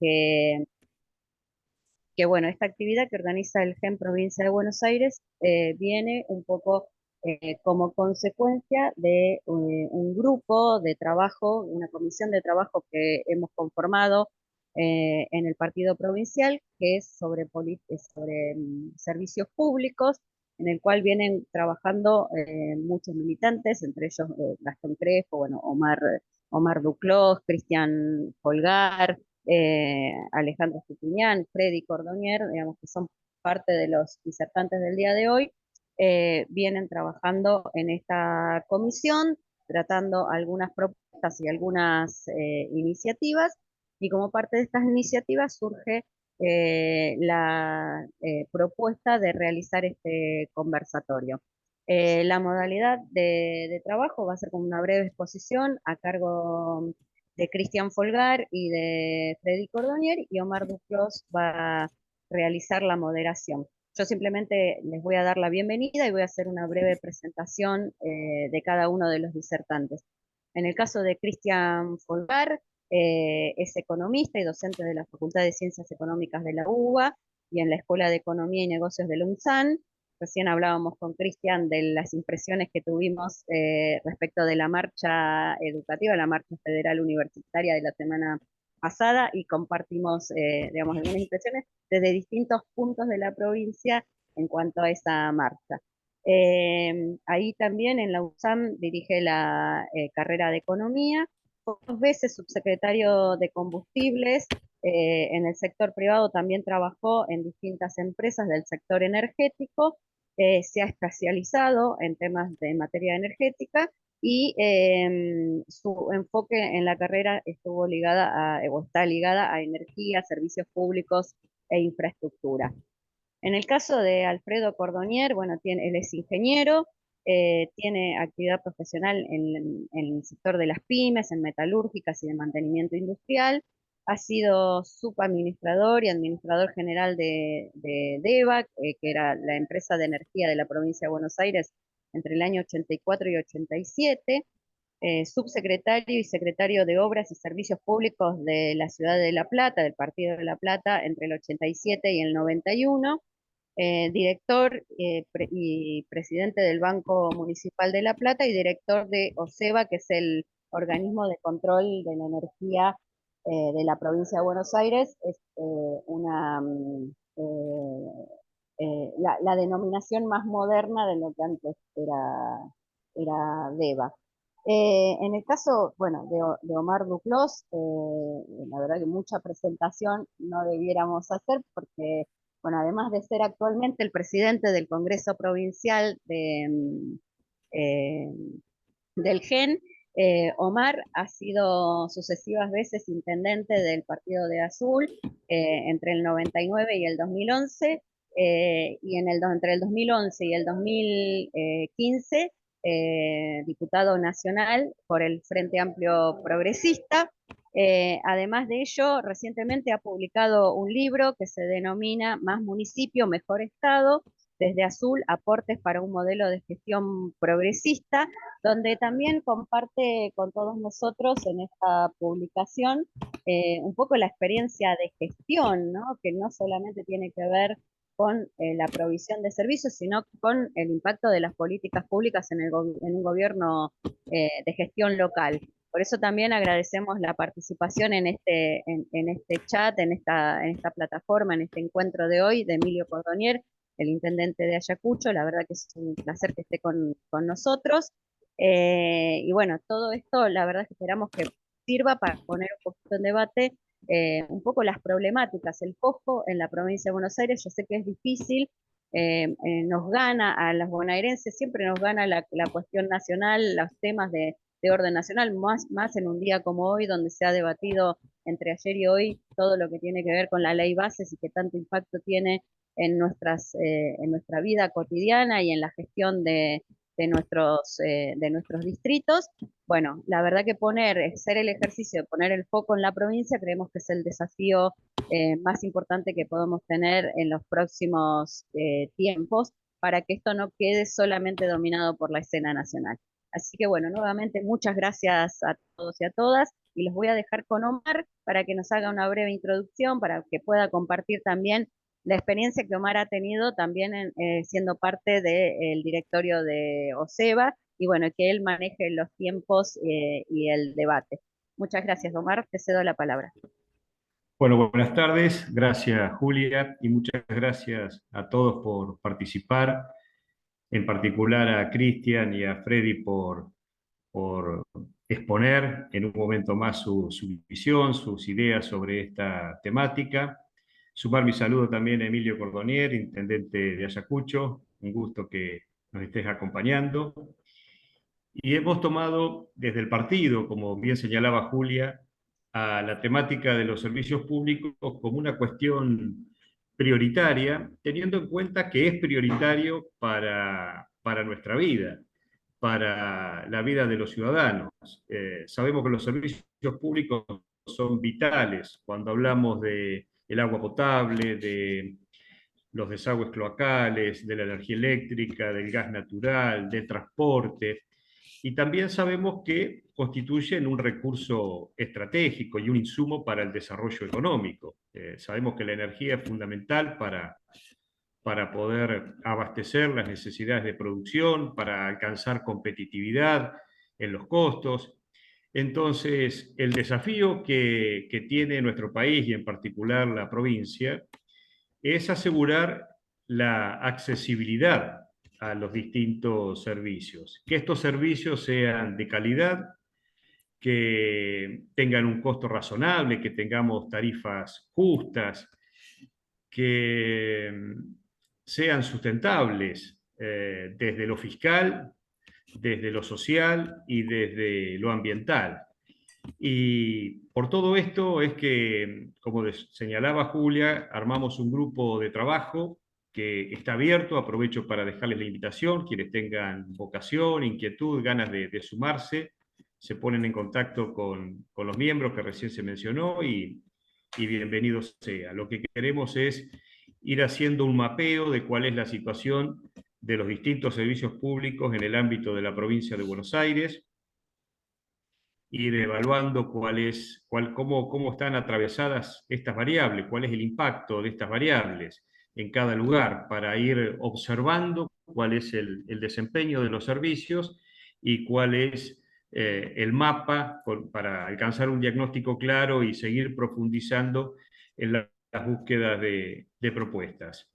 que bueno, esta actividad que organiza el GEM Provincia de Buenos Aires viene un poco como consecuencia de un grupo de trabajo, una comisión de trabajo que hemos conformado en el partido provincial, que es sobre servicios públicos, en el cual vienen trabajando muchos militantes, entre ellos Gastón Crespo, bueno, Omar Duclos, Cristian Folgar, Alejandro Estupiñán, Freddy Cordonier, digamos que son parte de los disertantes del día de hoy, vienen trabajando en esta comisión, tratando algunas propuestas y algunas iniciativas, y como parte de estas iniciativas surge la propuesta de realizar este conversatorio. La modalidad de trabajo va a ser como una breve exposición a cargo de Cristian Folgar y de Freddy Cordonier, y Omar Duclos va a realizar la moderación. Yo simplemente les voy a dar la bienvenida y voy a hacer una breve presentación de cada uno de los disertantes. En el caso de Cristian Folgar, es economista y docente de la Facultad de Ciencias Económicas de la UBA y en la Escuela de Economía y Negocios de la UNSAN. Recién hablábamos con Cristian de las impresiones que tuvimos respecto de la marcha educativa, la marcha federal universitaria de la semana pasada, y compartimos, digamos, algunas impresiones desde distintos puntos de la provincia en cuanto a esa marcha. Ahí también en la USAM dirige la carrera de Economía, 2 veces subsecretario de Combustibles. En el sector privado también trabajó en distintas empresas del sector energético, se ha especializado en temas de materia energética, y su enfoque en la carrera estuvo ligada o está ligada a energía, servicios públicos e infraestructura. En el caso de Alfredo Cordonier, bueno, él es ingeniero, tiene actividad profesional en el sector de las pymes, en metalúrgicas y de mantenimiento industrial. Ha sido subadministrador y administrador general de DEVA, que era la empresa de energía de la provincia de Buenos Aires, entre el año 84 y 87. Subsecretario y secretario de Obras y Servicios Públicos de la ciudad de La Plata, del Partido de La Plata, entre el 87 y el 91. Director y presidente del Banco Municipal de La Plata y director de OSEBA, que es el organismo de control de la energía de la provincia de Buenos Aires. Es la denominación más moderna de lo que antes era DEVA. En el caso, bueno, de Omar Duclos, la verdad que mucha presentación no debiéramos hacer porque, bueno, además de ser actualmente el presidente del Congreso Provincial eh, del GEN, Omar ha sido sucesivas veces intendente del Partido de Azul entre el 99 y el 2011, y entre el 2011 y el 2015 diputado nacional por el Frente Amplio Progresista. Además de ello, recientemente ha publicado un libro que se denomina Más municipio, mejor Estado, desde Azul, aportes para un modelo de gestión progresista, donde también comparte con todos nosotros en esta publicación un poco la experiencia de gestión, ¿no? Que no solamente tiene que ver con la provisión de servicios, sino con el impacto de las políticas públicas en un gobierno de gestión local. Por eso también agradecemos la participación en este chat, en esta plataforma, en este encuentro de hoy, de Emilio Cordonier, el intendente de Ayacucho. La verdad que es un placer que esté con nosotros. Y bueno, todo esto, la verdad que esperamos que sirva para poner un poquito en debate un poco las problemáticas, el foco en la provincia de Buenos Aires. Yo sé que es difícil, nos gana a los bonaerenses, siempre nos gana la cuestión nacional, los temas de orden nacional, más en un día como hoy, donde se ha debatido entre ayer y hoy todo lo que tiene que ver con la ley bases y que tanto impacto tiene en nuestra vida cotidiana y en la gestión de nuestros distritos. Bueno, la verdad que hacer el ejercicio de poner el foco en la provincia, creemos que es el desafío más importante que podemos tener en los próximos tiempos, para que esto no quede solamente dominado por la escena nacional. Así que bueno, nuevamente muchas gracias a todos y a todas, y los voy a dejar con Omar para que nos haga una breve introducción, para que pueda compartir también la experiencia que Omar ha tenido también siendo parte del directorio de OSEBA, y bueno, que él maneje los tiempos y el debate. Muchas gracias, Omar, te cedo la palabra. Bueno, buenas tardes. Gracias, Julia, y muchas gracias a todos por participar, en particular a Cristian y a Freddy por exponer en un momento más su visión, sus ideas sobre esta temática. Sumar mi saludo también a Emilio Cordonier, intendente de Ayacucho. Un gusto que nos estés acompañando. Y hemos tomado desde el partido, como bien señalaba Julia, a la temática de los servicios públicos como una cuestión prioritaria, teniendo en cuenta que es prioritario para nuestra vida, para la vida de los ciudadanos. Sabemos que los servicios públicos son vitales cuando hablamos de el agua potable, de los desagües cloacales, de la energía eléctrica, del gas natural, del transporte. Y también sabemos que constituyen un recurso estratégico y un insumo para el desarrollo económico. Sabemos que la energía es fundamental para poder abastecer las necesidades de producción, para alcanzar competitividad en los costos. Entonces, el desafío que tiene nuestro país y en particular la provincia es asegurar la accesibilidad a los distintos servicios, que estos servicios sean de calidad, que tengan un costo razonable, que tengamos tarifas justas, que sean sustentables desde lo fiscal, desde lo social y desde lo ambiental. Y por todo esto es que, como señalaba Julia, armamos un grupo de trabajo que está abierto. Aprovecho para dejarles la invitación. Quienes tengan vocación, inquietud, ganas de sumarse, se ponen en contacto con los miembros que recién se mencionó y bienvenidos sea. Lo que queremos es ir haciendo un mapeo de cuál es la situación de los distintos servicios públicos en el ámbito de la provincia de Buenos Aires, ir evaluando cómo están atravesadas estas variables, cuál es el impacto de estas variables en cada lugar, para ir observando cuál es el desempeño de los servicios y cuál es el mapa para alcanzar un diagnóstico claro y seguir profundizando en las búsquedas de propuestas.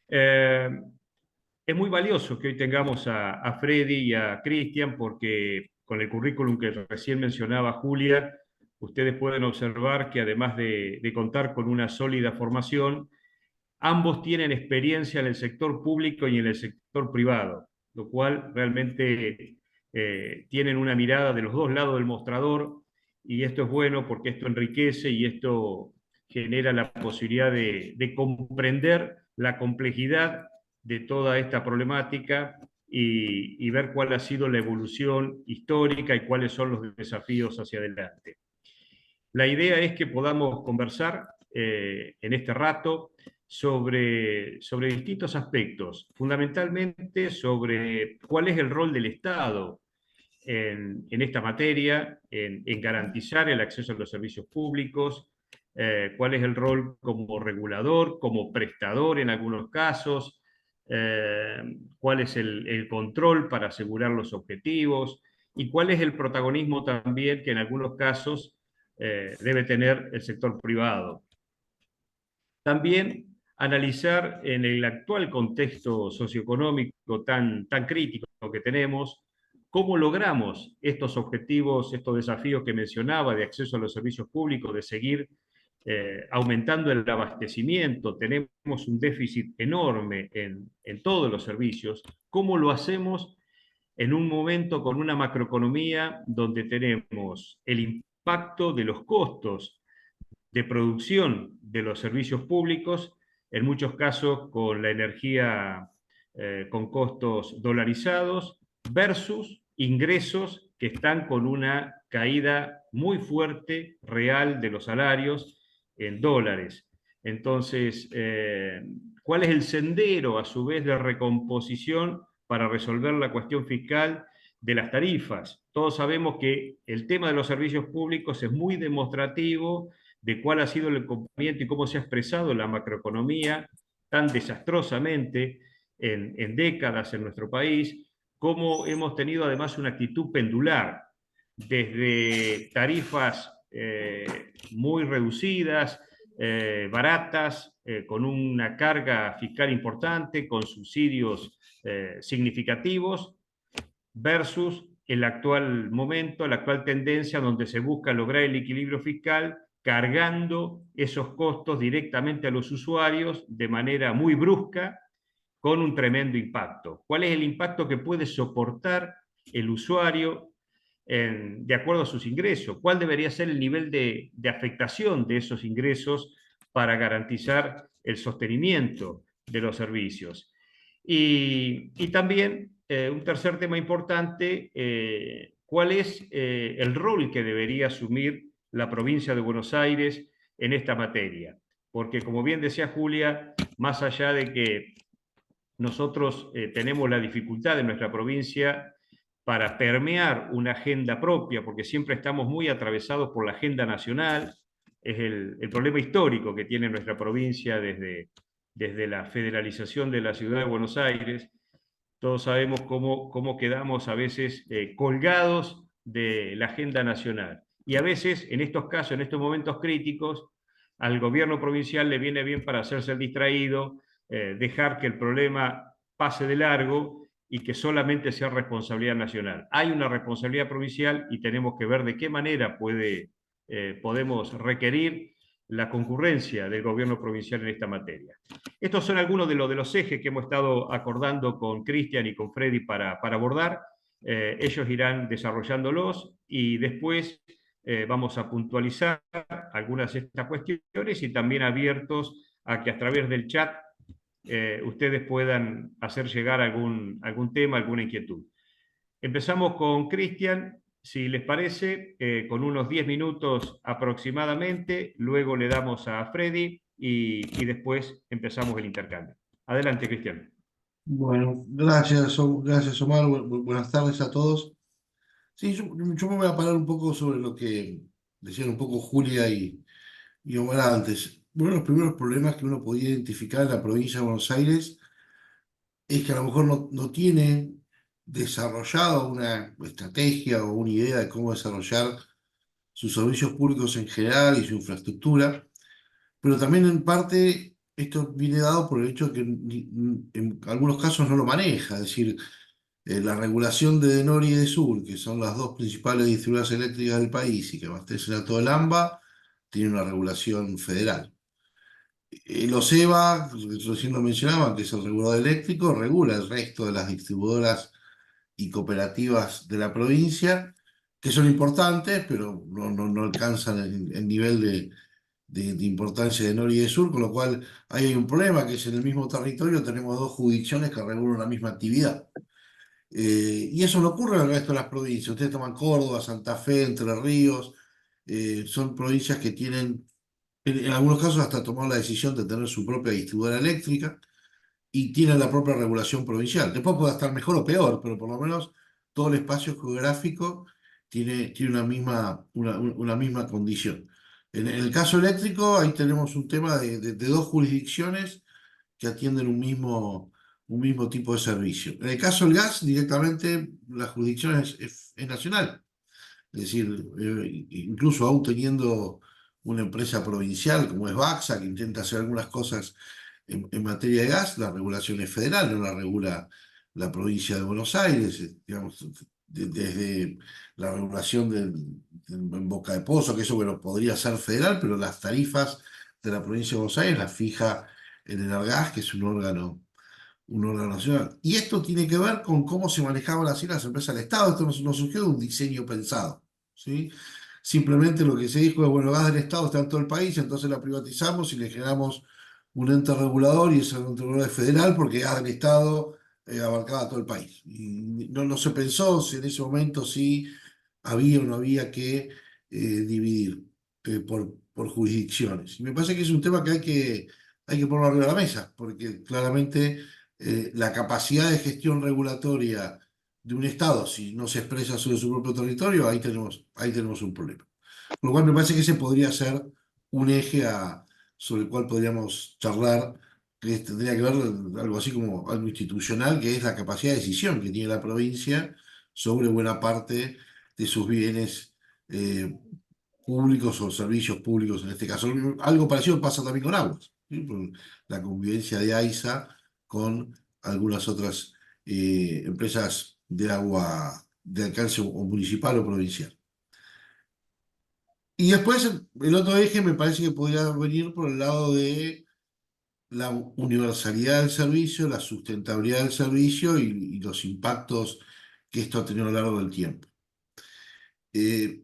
Es muy valioso que hoy tengamos a Freddy y a Cristian, porque con el currículum que recién mencionaba Julia, ustedes pueden observar que además de contar con una sólida formación, ambos tienen experiencia en el sector público y en el sector privado, lo cual realmente tienen una mirada de los dos lados del mostrador, y esto es bueno porque esto enriquece y esto genera la posibilidad de comprender la complejidad de toda esta problemática y ver cuál ha sido la evolución histórica y cuáles son los desafíos hacia adelante. La idea es que podamos conversar en este rato sobre distintos aspectos, fundamentalmente sobre cuál es el rol del Estado en esta materia, en garantizar el acceso a los servicios públicos, cuál es el rol como regulador, como prestador en algunos casos, cuál es el control para asegurar los objetivos y cuál es el protagonismo también que en algunos casos debe tener el sector privado. También analizar en el actual contexto socioeconómico tan crítico que tenemos, cómo logramos estos objetivos, estos desafíos que mencionaba de acceso a los servicios públicos, de seguir aumentando el abastecimiento. Tenemos un déficit enorme en todos los servicios. ¿Cómo lo hacemos en un momento con una macroeconomía donde tenemos el impacto de los costos de producción de los servicios públicos, en muchos casos con la energía con costos dolarizados, versus ingresos que están con una caída muy fuerte real de los salarios en dólares? Entonces, ¿cuál es el sendero a su vez de recomposición para resolver la cuestión fiscal de las tarifas. Todos sabemos que el tema de los servicios públicos es muy demostrativo de cuál ha sido el comportamiento y cómo se ha expresado la macroeconomía tan desastrosamente en décadas en nuestro país, cómo hemos tenido además una actitud pendular, desde tarifas muy reducidas, baratas, con una carga fiscal importante, con subsidios significativos, versus el actual momento, la actual tendencia donde se busca lograr el equilibrio fiscal cargando esos costos directamente a los usuarios de manera muy brusca, con un tremendo impacto. ¿Cuál es el impacto que puede soportar el usuario de acuerdo a sus ingresos? ¿Cuál debería ser el nivel de afectación de esos ingresos para garantizar el sostenimiento de los servicios? Y también un tercer tema importante, ¿cuál es el rol que debería asumir la provincia de Buenos Aires en esta materia? Porque como bien decía Julia, más allá de que nosotros tenemos la dificultad en nuestra provincia para permear una agenda propia, porque siempre estamos muy atravesados por la agenda nacional. Es el problema histórico que tiene nuestra provincia desde la federalización de la ciudad de Buenos Aires. Todos sabemos cómo quedamos a veces colgados de la agenda nacional. Y a veces, en estos casos, en estos momentos críticos, al gobierno provincial le viene bien para hacerse el distraído, dejar que el problema pase de largo y que solamente sea responsabilidad nacional. Hay una responsabilidad provincial y tenemos que ver de qué manera podemos requerir la concurrencia del gobierno provincial en esta materia. Estos son algunos de los ejes que hemos estado acordando con Cristian y con Freddy para abordar. Ellos irán desarrollándolos y después vamos a puntualizar algunas de estas cuestiones y también abiertos a que a través del chat ustedes puedan hacer llegar algún tema, alguna inquietud. Empezamos con Cristian, si les parece, con unos 10 minutos aproximadamente, luego le damos a Freddy y después empezamos el intercambio. Adelante, Cristian. Bueno, gracias Omar, buenas tardes a todos. Sí, yo me voy a parar un poco sobre lo que decían un poco Julia y Omar antes. Uno de los primeros problemas que uno podía identificar en la provincia de Buenos Aires es que a lo mejor no tiene desarrollado una estrategia o una idea de cómo desarrollar sus servicios públicos en general y su infraestructura, pero también en parte esto viene dado por el hecho de que en algunos casos no lo maneja, es decir, la regulación de Denor y de Sur, que son las dos principales distribuidoras eléctricas del país y que abastecen a todo el AMBA, tiene una regulación federal. Los EVA, recién lo mencionaban, que es el regulador eléctrico, regula el resto de las distribuidoras y cooperativas de la provincia, que son importantes, pero no alcanzan el nivel de importancia de Nor y de Sur, con lo cual ahí hay un problema, que es en el mismo territorio tenemos dos jurisdicciones que regulan la misma actividad. Y eso no ocurre en el resto de las provincias. Ustedes toman Córdoba, Santa Fe, Entre Ríos, son provincias que tienen, en algunos casos hasta tomaron la decisión de tener su propia distribuidora eléctrica y tienen la propia regulación provincial. Después puede estar mejor o peor, pero por lo menos todo el espacio geográfico tiene una misma condición. En el caso eléctrico, ahí tenemos un tema de dos jurisdicciones que atienden un mismo tipo de servicio. En el caso del gas, directamente la jurisdicción es nacional. Es decir, incluso aún teniendo una empresa provincial como es Baxa, que intenta hacer algunas cosas en materia de gas, la regulación es federal, no la regula la provincia de Buenos Aires, digamos, desde la regulación en Boca de Pozo, que eso bueno, podría ser federal, pero las tarifas de la provincia de Buenos Aires las fija el Enargas, que es un órgano nacional. Y esto tiene que ver con cómo se manejaban así las empresas del Estado. Esto no surgió de un diseño pensado, ¿sí? Simplemente lo que se dijo es, bueno, gas del Estado está en todo el país, entonces la privatizamos y le generamos un ente regulador y ese ente regulador es federal porque gas del Estado abarcaba todo el país. Y no se pensó si en ese momento sí había o no había que dividir por jurisdicciones. Y me parece que es un tema que hay que ponerlo arriba de la mesa, porque claramente la capacidad de gestión regulatoria de un Estado, si no se expresa sobre su propio territorio, ahí tenemos un problema. Por lo cual me parece que ese podría ser un eje sobre el cual podríamos charlar, que tendría que ver algo así como algo institucional, que es la capacidad de decisión que tiene la provincia sobre buena parte de sus bienes públicos o servicios públicos en este caso. Algo parecido pasa también con aguas, ¿sí? Por la convivencia de AISA con algunas otras empresas de agua de alcance o municipal o provincial. Y después el otro eje me parece que podría venir por el lado de la universalidad del servicio, la sustentabilidad del servicio y los impactos que esto ha tenido a lo largo del tiempo. Eh,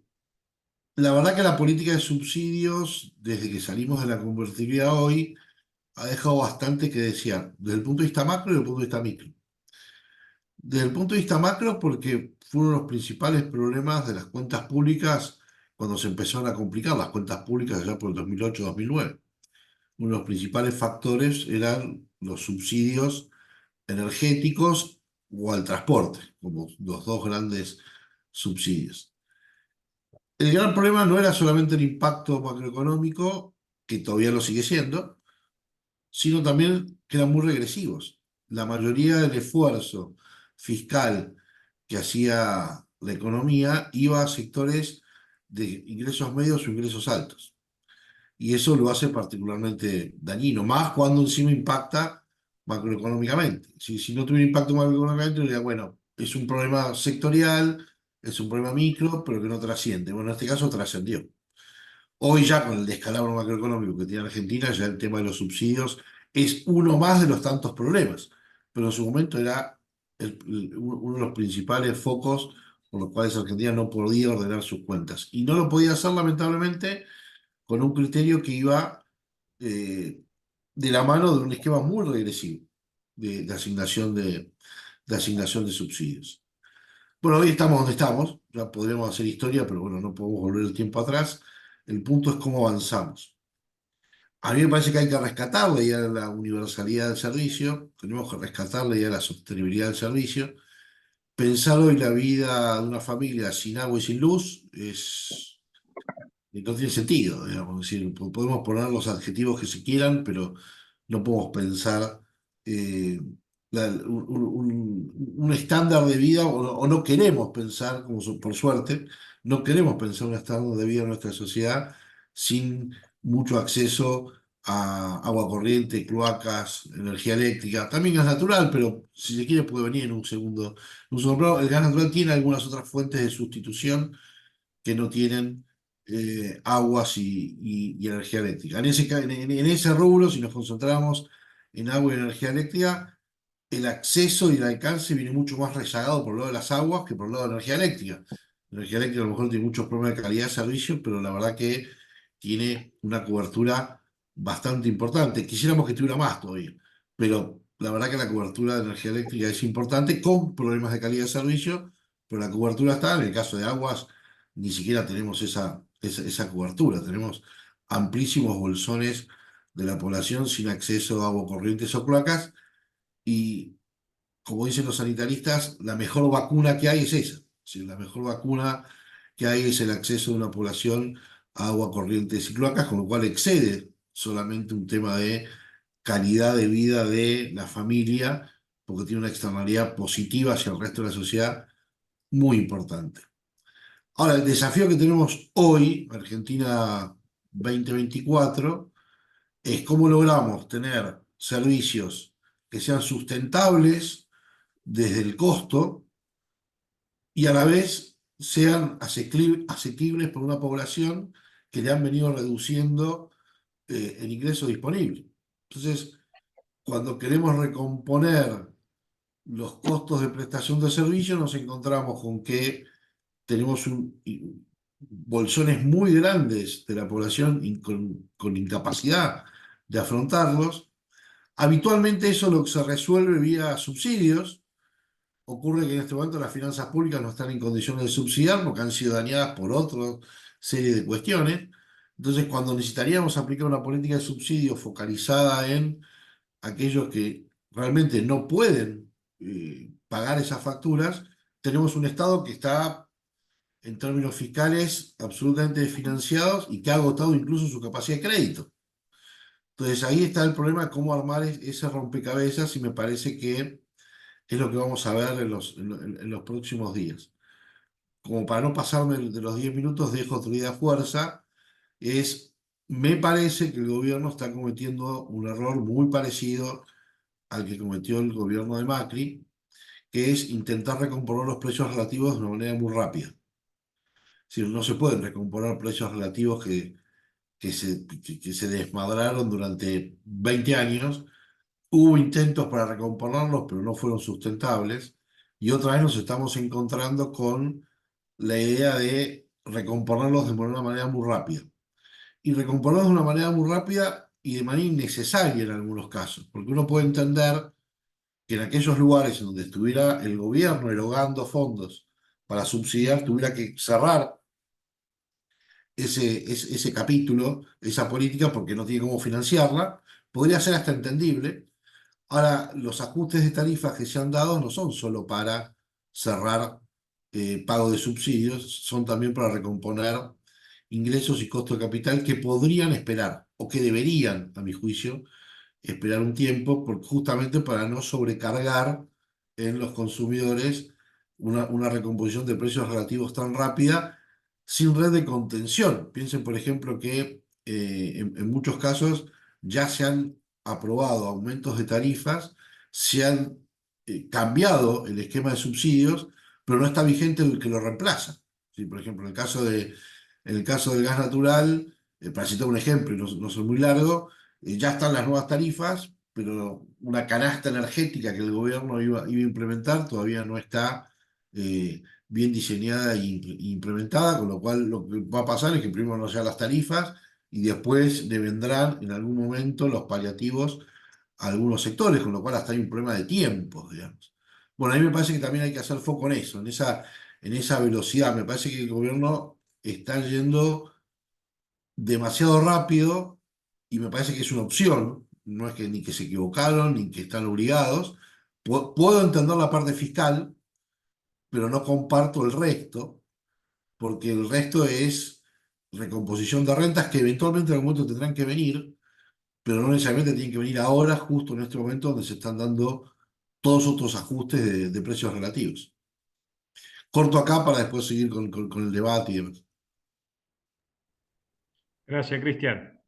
la verdad que la política de subsidios, desde que salimos de la convertibilidad hoy, ha dejado bastante que desear, desde el punto de vista macro y desde el punto de vista micro. Desde el punto de vista macro, porque fueron los principales problemas de las cuentas públicas cuando se empezaron a complicar las cuentas públicas allá por el 2008-2009. Uno de los principales factores eran los subsidios energéticos o al transporte, como los dos grandes subsidios. El gran problema no era solamente el impacto macroeconómico, que todavía lo sigue siendo, sino también que eran muy regresivos. La mayoría del esfuerzo fiscal que hacía la economía iba a sectores de ingresos medios o ingresos altos. Y eso lo hace particularmente dañino, más cuando encima impacta macroeconómicamente. Si no tuviera impacto macroeconómicamente, diría, bueno, es un problema sectorial, es un problema micro, pero que no trasciende. Bueno, en este caso trascendió. Hoy ya con el descalabro macroeconómico que tiene Argentina, ya el tema de los subsidios es uno más de los tantos problemas, pero en su momento era uno de los principales focos por los cuales Argentina no podía ordenar sus cuentas. Y no lo podía hacer, lamentablemente, con un criterio que iba de la mano de un esquema muy regresivo de asignación de subsidios. Bueno, hoy estamos donde estamos, ya podremos hacer historia, pero bueno, no podemos volver el tiempo atrás. El punto es cómo avanzamos. A mí me parece que hay que rescatar la idea de la universalidad del servicio, tenemos que rescatar la idea de la sostenibilidad del servicio. Pensar hoy la vida de una familia sin agua y sin luz no tiene sentido, digamos. Es decir, podemos poner los adjetivos que se quieran, pero no podemos pensar eh, un estándar de vida, o no queremos pensar, como por suerte, no queremos pensar un estándar de vida en nuestra sociedad sin mucho acceso a agua corriente, cloacas, energía eléctrica. También gas natural, pero si se quiere puede venir en un segundo plano. El gas natural tiene algunas otras fuentes de sustitución que no tienen aguas y energía eléctrica. En ese rubro, si nos concentramos en agua y energía eléctrica, el acceso y el alcance viene mucho más rezagado por el lado de las aguas que por el lado de la energía eléctrica. La energía eléctrica a lo mejor tiene muchos problemas de calidad de servicio, pero la verdad que tiene una cobertura bastante importante. Quisiéramos que tuviera más todavía, pero la verdad que la cobertura de energía eléctrica es importante con problemas de calidad de servicio, pero la cobertura está. En el caso de aguas, ni siquiera tenemos esa cobertura. Tenemos amplísimos bolsones de la población sin acceso a agua corrientes o cloacas y, como dicen los sanitaristas, la mejor vacuna que hay es esa. Sí, la mejor vacuna que hay es el acceso de una población a agua corrientes y cloacas, con lo cual excede solamente un tema de calidad de vida de la familia, porque tiene una externalidad positiva hacia el resto de la sociedad muy importante. Ahora, el desafío que tenemos hoy, Argentina 2024, es cómo logramos tener servicios que sean sustentables desde el costo y a la vez sean asequibles por una población que le han venido reduciendo el ingreso disponible. Entonces, cuando queremos recomponer los costos de prestación de servicios, nos encontramos con que tenemos bolsones muy grandes de la población con incapacidad de afrontarlos. Habitualmente eso lo que se resuelve vía subsidios. Ocurre que en este momento las finanzas públicas no están en condiciones de subsidiar porque han sido dañadas por otra serie de cuestiones. Entonces, cuando necesitaríamos aplicar una política de subsidio focalizada en aquellos que realmente no pueden pagar esas facturas, tenemos un Estado que está, en términos fiscales, absolutamente desfinanciado y que ha agotado incluso su capacidad de crédito. Entonces ahí está el problema de cómo armar ese rompecabezas y me parece que es lo que vamos a ver en los próximos días. Como para no pasarme de los 10 minutos, dejo otra idea fuerza, me parece que el gobierno está cometiendo un error muy parecido al que cometió el gobierno de Macri, que es intentar recomponer los precios relativos de una manera muy rápida. Es decir, no se pueden recomponer precios relativos que se desmadraron durante 20 años. Hubo intentos para recomponerlos, pero no fueron sustentables. Y otra vez nos estamos encontrando con la idea de recomponerlos de una manera muy rápida. Y recomponerlos de una manera muy rápida y de manera innecesaria en algunos casos. Porque uno puede entender que en aquellos lugares en donde estuviera el gobierno erogando fondos para subsidiar, tuviera que cerrar ese capítulo, esa política, porque no tiene cómo financiarla. Podría ser hasta entendible. Ahora, los ajustes de tarifas que se han dado no son solo para cerrar pago de subsidios, son también para recomponer ingresos y costo de capital que podrían esperar, o que deberían, a mi juicio, esperar un tiempo, justamente para no sobrecargar en los consumidores una recomposición de precios relativos tan rápida sin red de contención. Piensen, por ejemplo, que en muchos casos ya se han aprobado aumentos de tarifas, se han cambiado el esquema de subsidios, pero no está vigente el que lo reemplaza. ¿Sí? Por ejemplo, en el caso del gas natural, para citar un ejemplo, y no soy muy largo, ya están las nuevas tarifas, pero una canasta energética que el gobierno iba a implementar todavía no está bien diseñada e implementada, con lo cual lo que va a pasar es que primero no sean las tarifas y después le vendrán en algún momento los paliativos a algunos sectores, con lo cual hasta hay un problema de tiempo, digamos. Bueno, a mí me parece que también hay que hacer foco en eso, en esa velocidad. Me parece que el gobierno está yendo demasiado rápido y me parece que es una opción, no es que ni que se equivocaron ni que están obligados. Puedo entender la parte fiscal, pero no comparto el resto, porque el resto es recomposición de rentas que eventualmente en algún momento tendrán que venir, pero no necesariamente tienen que venir ahora, justo en este momento donde se están dando todos otros ajustes de precios relativos. Corto acá para después seguir con el debate y demás. Gracias, Cristian.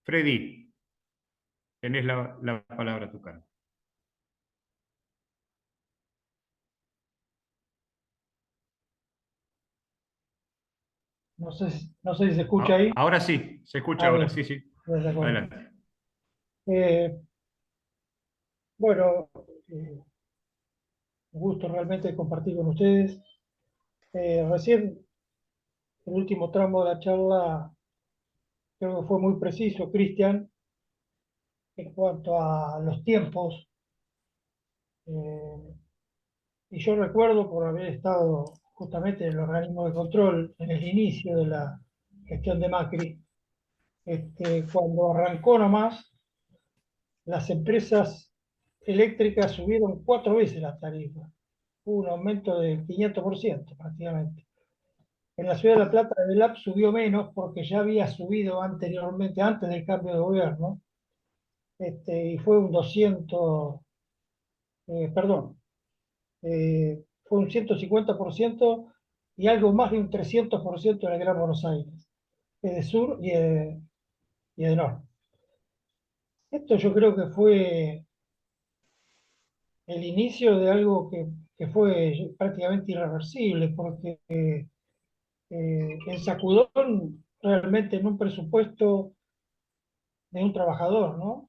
Freddy, tenés la palabra a tu cargo. No sé si se escucha ahí. Ahora sí, se escucha Ah, ahora, bien, sí, sí. de acuerdo. Adelante. Eh, bueno, un gusto realmente compartir con ustedes. Recién, el último tramo de la charla, creo que fue muy preciso, Cristian, en cuanto a los tiempos. Eh, y yo recuerdo, por haber estado justamente en el organismo de control en el inicio de la gestión de Macri, cuando arrancó nomás, las empresas eléctricas subieron 4 veces la tarifa. Hubo un aumento del 500% prácticamente. En la ciudad de La Plata el AP subió menos porque ya había subido anteriormente, antes del cambio de gobierno, y fue un 200, perdón, fue un 150% y algo más de un 300% en el Gran Buenos Aires, de sur y de norte. Esto yo creo que fue el inicio de algo que fue prácticamente irreversible, porque el sacudón realmente en un presupuesto de un trabajador, ¿no?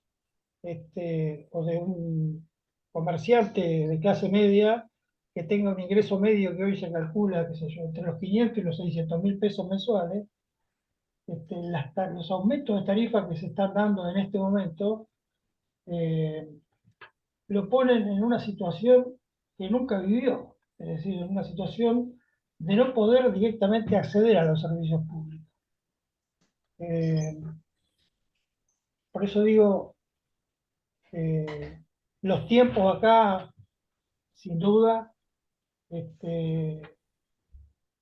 O de un comerciante de clase media que tenga un ingreso medio que hoy se calcula, qué sé yo, entre los 500 y los 600.000 pesos mensuales. Los aumentos de tarifas que se están dando en este momento eh, lo ponen en una situación que nunca vivió, es decir, en una situación de no poder directamente acceder a los servicios públicos. Eh, por eso digo, los tiempos acá, sin duda,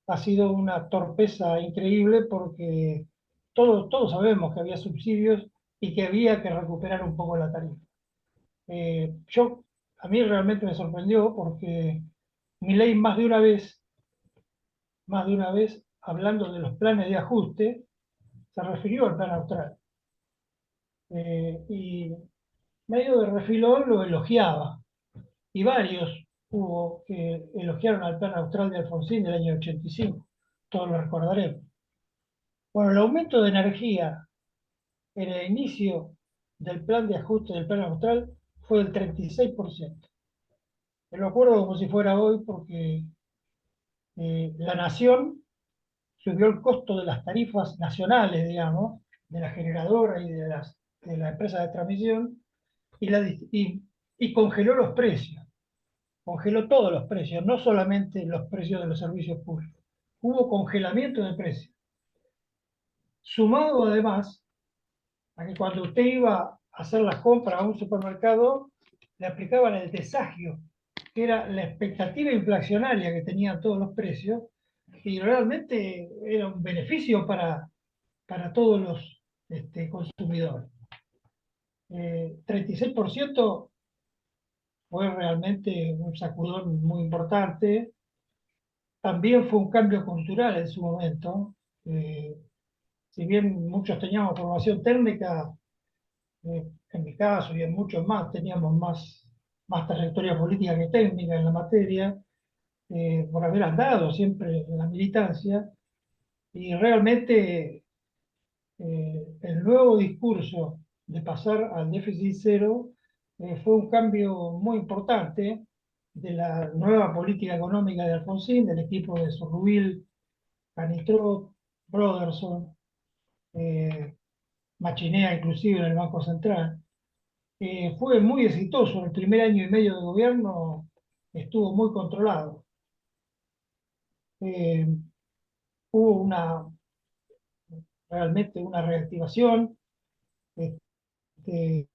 ha sido una torpeza increíble porque todos sabemos que había subsidios y que había que recuperar un poco la tarifa. A mí realmente me sorprendió porque Milei más de una vez, hablando de los planes de ajuste, se refirió al plan austral. Y medio de refilón lo elogiaba. Y varios hubo que elogiaron al plan austral de Alfonsín del año 85. Todos lo recordaremos. Bueno, el aumento de energía en el inicio del plan de ajuste del plan austral fue del 36%. Me lo acuerdo como si fuera hoy porque la Nación subió el costo de las tarifas nacionales, digamos, de la generadora y de la empresa de transmisión y congeló los precios, congeló todos los precios, no solamente los precios de los servicios públicos. Hubo congelamiento de precios. Sumado además a que cuando usted iba a hacer las compras a un supermercado, le aplicaban el desagio, que era la expectativa inflacionaria que tenían todos los precios, y realmente era un beneficio para todos los consumidores. 36% fue realmente un sacudón muy importante. También fue un cambio cultural en su momento. Si bien muchos teníamos formación técnica, en mi caso y en muchos más, teníamos más trayectoria política que técnica en la materia, por haber andado siempre en la militancia, y realmente el nuevo discurso de pasar al déficit cero fue un cambio muy importante de la nueva política económica de Alfonsín, del equipo de Surrubil, Canitrot, Broderson, eh, Machinea inclusive en el Banco Central. Fue muy exitoso. En el primer año y medio de gobierno estuvo muy controlado. Eh, Hubo realmente una reactivación, este,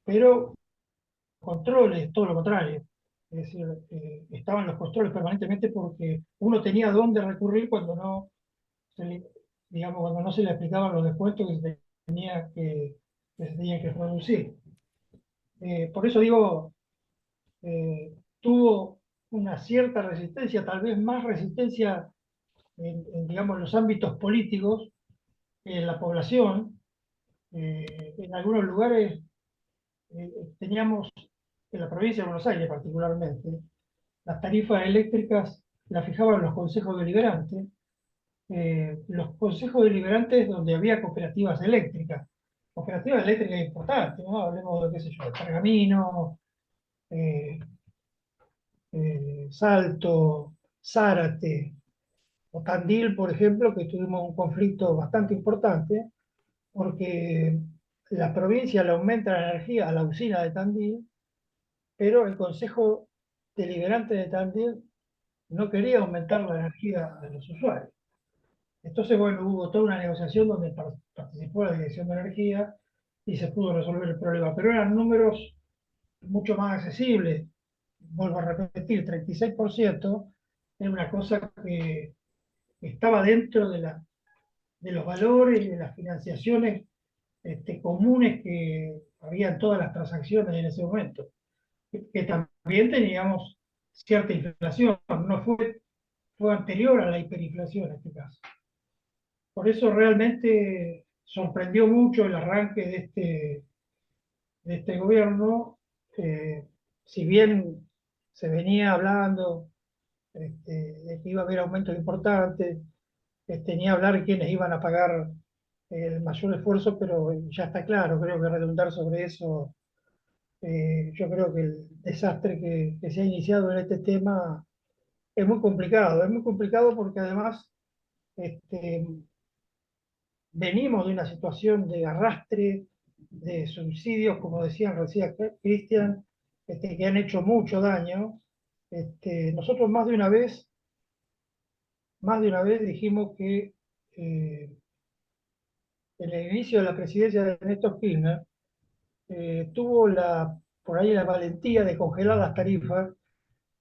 pero controles, todo lo contrario. Es decir, estaban los controles permanentemente porque uno tenía dónde recurrir cuando no digamos, cuando no se le aplicaban los descuentos que se tenían que producir. Por eso digo, tuvo una cierta resistencia, tal vez más resistencia digamos, los ámbitos políticos, en la población. En algunos lugares teníamos, en la provincia de Buenos Aires particularmente, las tarifas eléctricas las fijaban los consejos deliberantes, los consejos deliberantes donde había cooperativas eléctricas importantes, ¿no? Hablemos de, qué sé yo, de Pergamino, eh, Salto, Zárate, o Tandil, por ejemplo, que tuvimos un conflicto bastante importante, porque la provincia le aumenta la energía a la usina de Tandil, pero el Consejo Deliberante de Tandil no quería aumentar la energía de los usuarios. Entonces, bueno, hubo toda una negociación donde participó la Dirección de Energía y se pudo resolver el problema, pero eran números mucho más accesibles. Vuelvo a repetir, 36% es una cosa que estaba dentro de los valores y de las financiaciones comunes que había en todas las transacciones en ese momento, que también teníamos cierta inflación, no fue anterior a la hiperinflación en este caso. Por eso realmente sorprendió mucho el arranque de este gobierno, si bien se venía hablando de que iba a haber aumentos importantes, ni hablar quiénes iban a pagar el mayor esfuerzo, pero ya está claro, creo que redundar sobre eso, yo creo que el desastre que se ha iniciado en este tema es muy complicado porque además este, venimos de una situación de arrastre, de subsidios, como decían recién Cristian, que han hecho mucho daño. Nosotros más de una vez dijimos que en el inicio de la presidencia de Néstor Kirchner, tuvo por ahí la valentía de congelar las tarifas,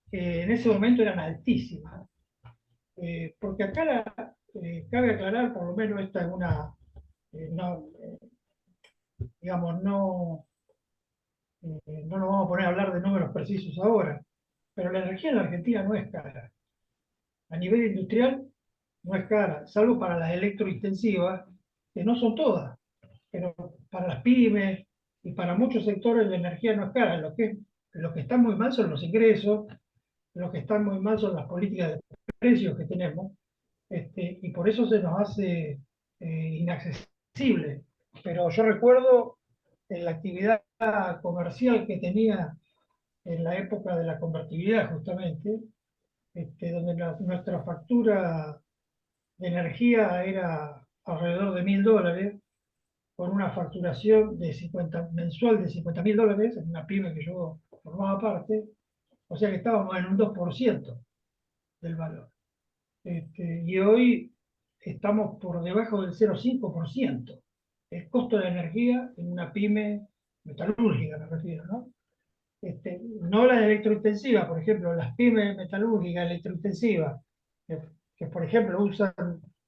que en ese momento eran altísimas. Porque acá cabe aclarar, por lo menos esta es una, no, digamos, no nos vamos a poner a hablar de números precisos ahora, pero la energía en la Argentina no es cara. A nivel industrial no es cara, salvo para las electrointensivas, que no son todas, pero para las pymes y para muchos sectores la energía no es cara. Lo que está muy mal son los ingresos, lo que está muy mal son las políticas de precios que tenemos, y por eso se nos hace inaccesible. Pero yo recuerdo en la actividad comercial que tenía en la época de la convertibilidad justamente, donde nuestra factura de energía era alrededor de $1000, con una facturación mensual de $50.000, en una pyme que yo formaba parte, o sea que estábamos en un 2% del valor. Y hoy estamos por debajo del 0,5%. El costo de la energía en una pyme metalúrgica, me refiero, ¿no? No la electrointensiva, por ejemplo, las pymes metalúrgicas electrointensivas, que, que, por ejemplo usan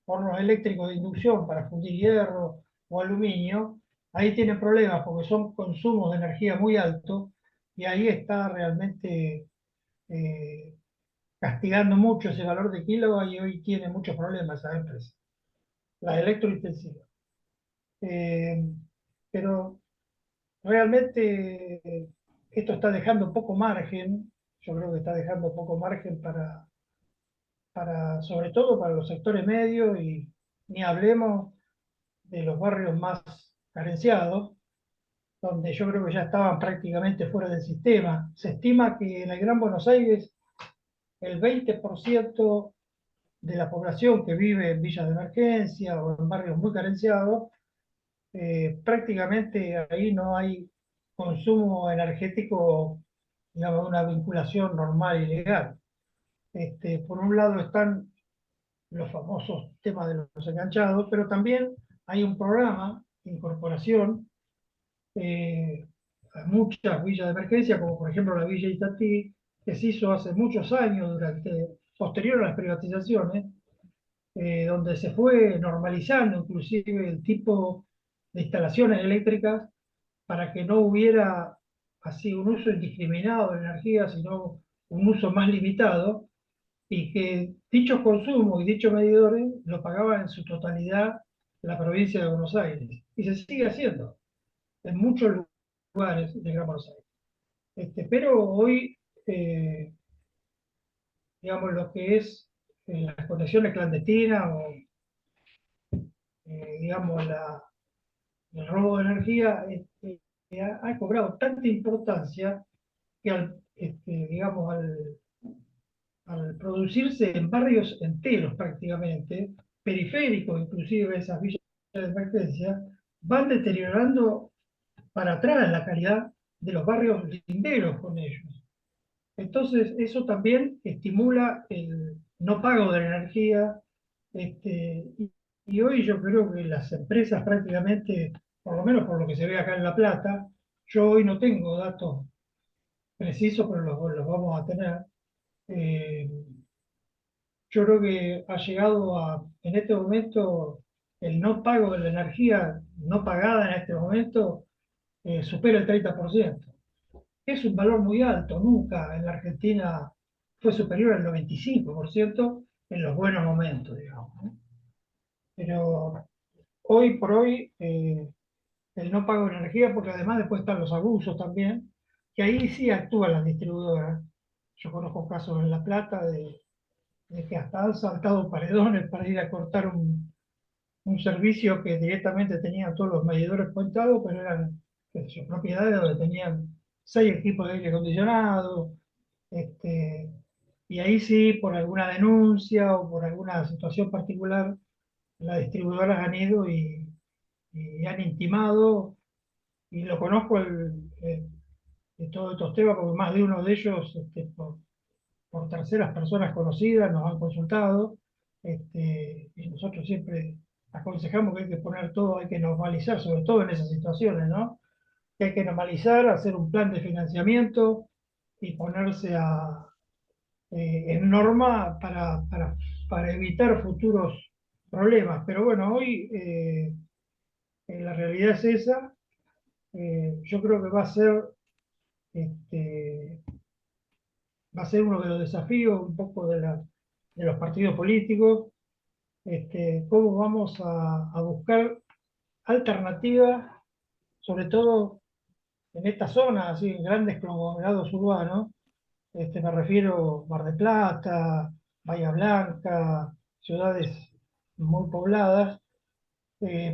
hornos eléctricos de inducción para fundir hierro o aluminio, ahí tienen problemas porque son consumos de energía muy altos y ahí está realmente eh, castigando mucho ese valor de kilowatt y hoy tiene muchos problemas esa empresa, la electrointensiva. Eh, pero realmente esto está dejando poco margen, yo creo que está dejando poco margen sobre todo para los sectores medios y ni hablemos de los barrios más carenciados, donde yo creo que ya estaban prácticamente fuera del sistema. Se estima que en el Gran Buenos Aires el 20% de la población que vive en villas de emergencia o en barrios muy carenciados, prácticamente ahí no hay consumo energético, digamos, una vinculación normal y legal. Por un lado están los famosos temas de los enganchados, pero también hay un programa de incorporación a muchas villas de emergencia, como por ejemplo la Villa Itatí, que se hizo hace muchos años, posterior a las privatizaciones, donde se fue normalizando inclusive el tipo de instalaciones eléctricas para que no hubiera así un uso indiscriminado de energía, sino un uso más limitado, y que dichos consumos y dichos medidores lo pagaba en su totalidad la provincia de Buenos Aires. Y se sigue haciendo en muchos lugares de Gran Buenos Aires. Pero hoy, digamos, lo que es las conexiones clandestinas o, digamos, el robo de energía ha cobrado tanta importancia que digamos, al producirse en barrios enteros prácticamente, periféricos inclusive de esas villas de emergencia, van deteriorando para atrás la calidad de los barrios linderos con ellos. Entonces eso también estimula el no pago de la energía, y hoy yo creo que las empresas prácticamente, por lo menos por lo que se ve acá en La Plata, yo hoy no tengo datos precisos, pero los vamos a tener. eh, yo creo que ha llegado en este momento, el no pago de la energía no pagada en este momento supera el 30%. Es un valor muy alto, nunca en la Argentina fue superior al 95% en los buenos momentos, digamos, ¿no? Pero hoy por hoy, el no pago de energía, porque además después están los abusos también, que ahí sí actúan las distribuidoras. Yo conozco casos en La Plata de que hasta han saltado paredones para ir a cortar un servicio que directamente tenía todos los medidores contados, pero eran, qué sé yo, propiedades donde tenían 6 equipos de aire acondicionado, y ahí sí, por alguna denuncia o por alguna situación particular, las distribuidoras han ido y han intimado, y lo conozco de todos estos temas, porque más de uno de ellos, por terceras personas conocidas, nos han consultado, y nosotros siempre aconsejamos que hay que poner todo, hay que normalizar, sobre todo en esas situaciones, ¿no? que hay que normalizar, hacer un plan de financiamiento y ponerse en norma para evitar futuros problemas. Pero bueno, hoy la realidad es esa. Yo creo que este, va a ser uno de los desafíos un poco de los partidos políticos, cómo vamos a buscar alternativas, sobre todo en esta zona, así, en grandes conglomerados urbanos. Me refiero a Mar del Plata, Bahía Blanca, ciudades muy pobladas.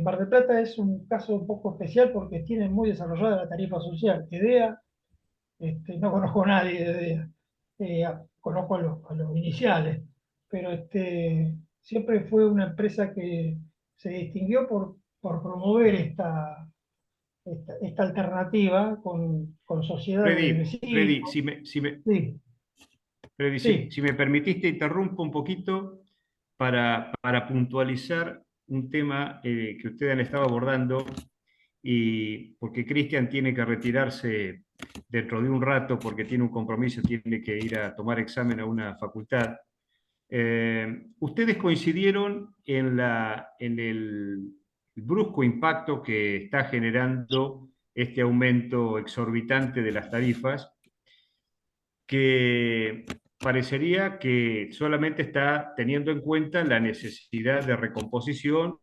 Mar del Plata es un caso un poco especial porque tiene muy desarrollada la tarifa social. IDEA, no conozco a nadie de IDEA. Conozco a los iniciales, pero siempre fue una empresa que se distinguió por promover esta alternativa con sociedades de vecinos. Freddy, Sí, Freddy, sí, si me permitiste, interrumpo un poquito para puntualizar un tema que ustedes han estado abordando, y porque Cristian tiene que retirarse dentro de un rato porque tiene un compromiso, tiene que ir a tomar examen a una facultad. Ustedes coincidieron en el brusco impacto que está generando este aumento exorbitante de las tarifas, que parecería que solamente está teniendo en cuenta la necesidad de recomposición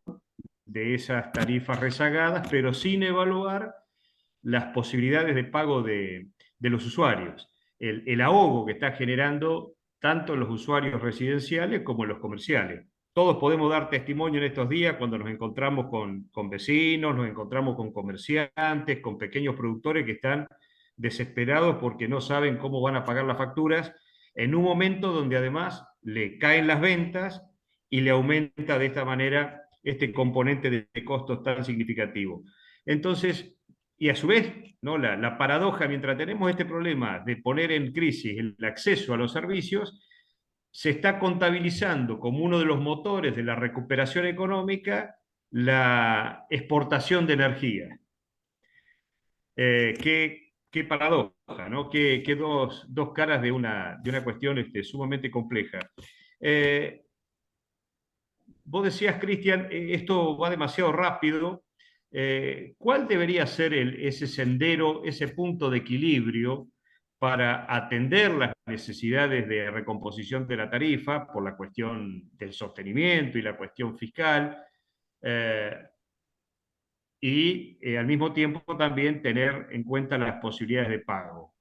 de esas tarifas rezagadas, pero sin evaluar las posibilidades de pago de los usuarios, el ahogo que está generando tanto en los usuarios residenciales como en los comerciales. Todos podemos dar testimonio en estos días cuando nos encontramos con vecinos, nos encontramos con comerciantes, con pequeños productores que están desesperados porque no saben cómo van a pagar las facturas, en un momento donde además le caen las ventas y le aumenta de esta manera este componente de costos tan significativo. Entonces, y a su vez, ¿no? La paradoja, mientras tenemos este problema de poner en crisis el acceso a los servicios, se está contabilizando como uno de los motores de la recuperación económica la exportación de energía. Qué paradoja, ¿no? Qué dos caras de una cuestión sumamente compleja. Vos decías, Cristian, esto va demasiado rápido. ¿Cuál debería ser ese sendero, ese punto de equilibrio para atender las necesidades de recomposición de la tarifa por la cuestión del sostenimiento y la cuestión fiscal? eh, y al mismo tiempo también tener en cuenta las posibilidades de pago.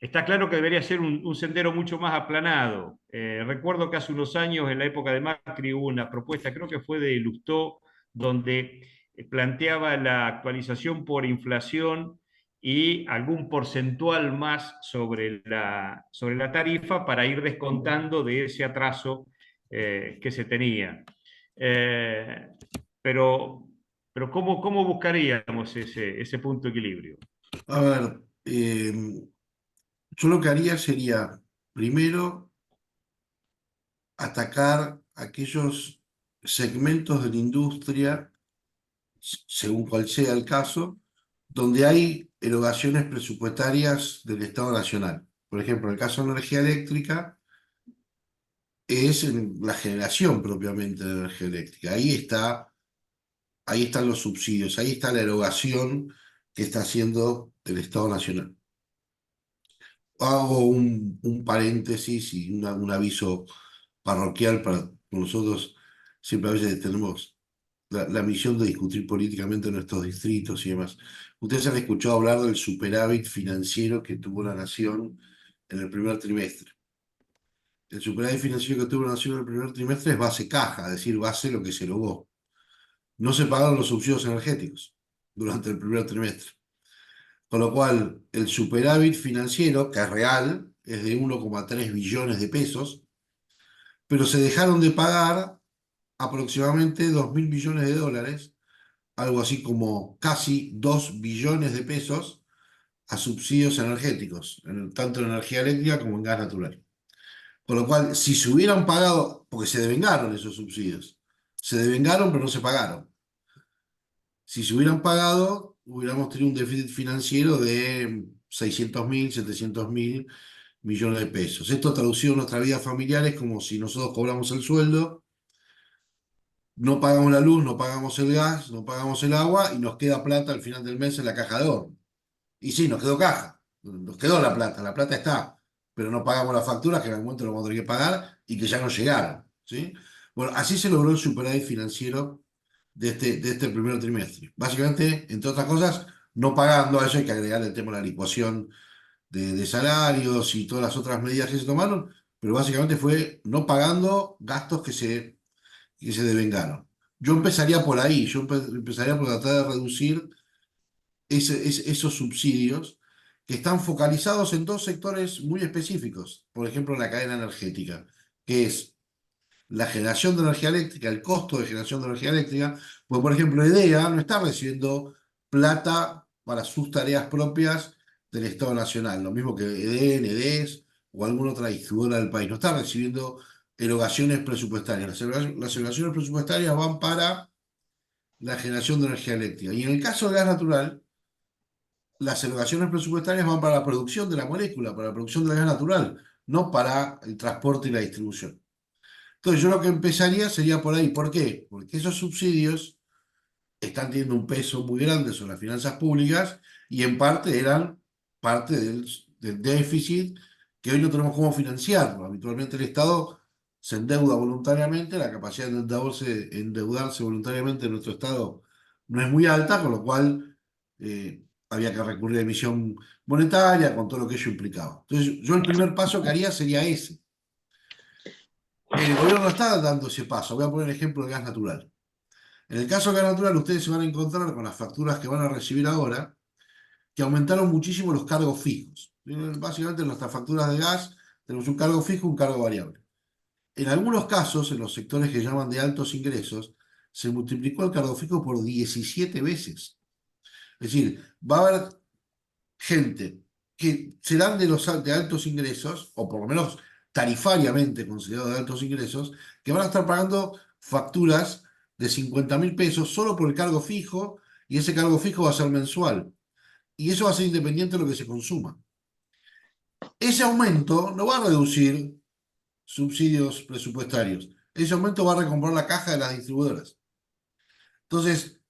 Está claro que debería ser un sendero mucho más aplanado. Recuerdo que hace unos años, en la época de Macri, hubo una propuesta, creo que fue de Lustó, donde planteaba la actualización por inflación y algún porcentual más sobre la tarifa para ir descontando de ese atraso que se tenía. Eh, pero, pero ¿cómo buscaríamos ese punto de equilibrio? A ver, yo lo que haría sería, primero, atacar aquellos segmentos de la industria, según cual sea el caso, donde hay erogaciones presupuestarias del Estado Nacional. Por ejemplo, en el caso de energía eléctrica, es en la generación propiamente de energía eléctrica. Ahí están los subsidios, ahí está la erogación que está haciendo el Estado Nacional. Hago un paréntesis y un aviso parroquial para nosotros. Siempre a veces tenemos la misión de discutir políticamente en nuestros distritos y demás. Ustedes han escuchado hablar del superávit financiero que tuvo la nación en el primer trimestre. El superávit financiero que tuvo la nación en el primer trimestre es base caja, es decir, base lo que se erogó. No se pagaron los subsidios energéticos durante el primer trimestre. Con lo cual, el superávit financiero, que es real, es de 1,3 billones de pesos, pero se dejaron de pagar aproximadamente 2.000 millones de dólares, algo así como casi 2 billones de pesos a subsidios energéticos, tanto en energía eléctrica como en gas natural. Con lo cual, si se hubieran pagado, porque se devengaron esos subsidios, se devengaron pero no se pagaron. Si se hubieran pagado, hubiéramos tenido un déficit financiero de 600.000, 700.000 millones de pesos. Esto traducido en nuestra vida familiar es como si nosotros cobramos el sueldo, no pagamos la luz, no pagamos el gas, no pagamos el agua y nos queda plata al final del mes en la caja de ahorro. Y sí, nos quedó caja, nos quedó la plata está, pero no pagamos las facturas que en algún momento lo vamos a tener que pagar y que ya no llegaron, ¿sí? Bueno, así se logró el superávit financiero de este primer trimestre. Básicamente, entre otras cosas, no pagando, a eso hay que agregar el tema de la licuación de salarios y todas las otras medidas que se tomaron, pero básicamente fue no pagando gastos que se devengaron. Yo empezaría por ahí, empezaría por tratar de reducir esos subsidios que están focalizados en dos sectores muy específicos. Por ejemplo, la cadena energética, que es la generación de energía eléctrica, el costo de generación de energía eléctrica, pues por ejemplo, EDEA no está recibiendo plata para sus tareas propias del Estado Nacional, lo mismo que EDEN, EDES o alguna otra distribuidora del país, no está recibiendo erogaciones presupuestarias. Las erogaciones presupuestarias van para la generación de energía eléctrica. Y en el caso del gas natural, las erogaciones presupuestarias van para la producción de la molécula, para la producción del gas natural, no para el transporte y la distribución. Entonces yo lo que empezaría sería por ahí. ¿Por qué? Porque esos subsidios están teniendo un peso muy grande sobre las finanzas públicas y en parte eran parte del déficit que hoy no tenemos cómo financiarlo. Habitualmente el Estado se endeuda voluntariamente, la capacidad de endeudarse voluntariamente en nuestro Estado no es muy alta, con lo cual había que recurrir a emisión monetaria con todo lo que ello implicaba. Entonces yo el primer paso que haría sería ese. El gobierno no está dando ese paso. Voy a poner el ejemplo de gas natural. En el caso de gas natural, ustedes se van a encontrar con las facturas que van a recibir ahora, que aumentaron muchísimo los cargos fijos. Básicamente en nuestras facturas de gas tenemos un cargo fijo y un cargo variable. En algunos casos, en los sectores que llaman de altos ingresos, se multiplicó el cargo fijo por 17 veces. Es decir, va a haber gente que serán de altos ingresos, o por lo menos tarifariamente considerados de altos ingresos, que van a estar pagando facturas de 50.000 pesos solo por el cargo fijo, y ese cargo fijo va a ser mensual. Y eso va a ser independiente de lo que se consuma. Ese aumento no va a reducir subsidios presupuestarios. Ese aumento va a recomponer la caja de las distribuidoras. Entonces,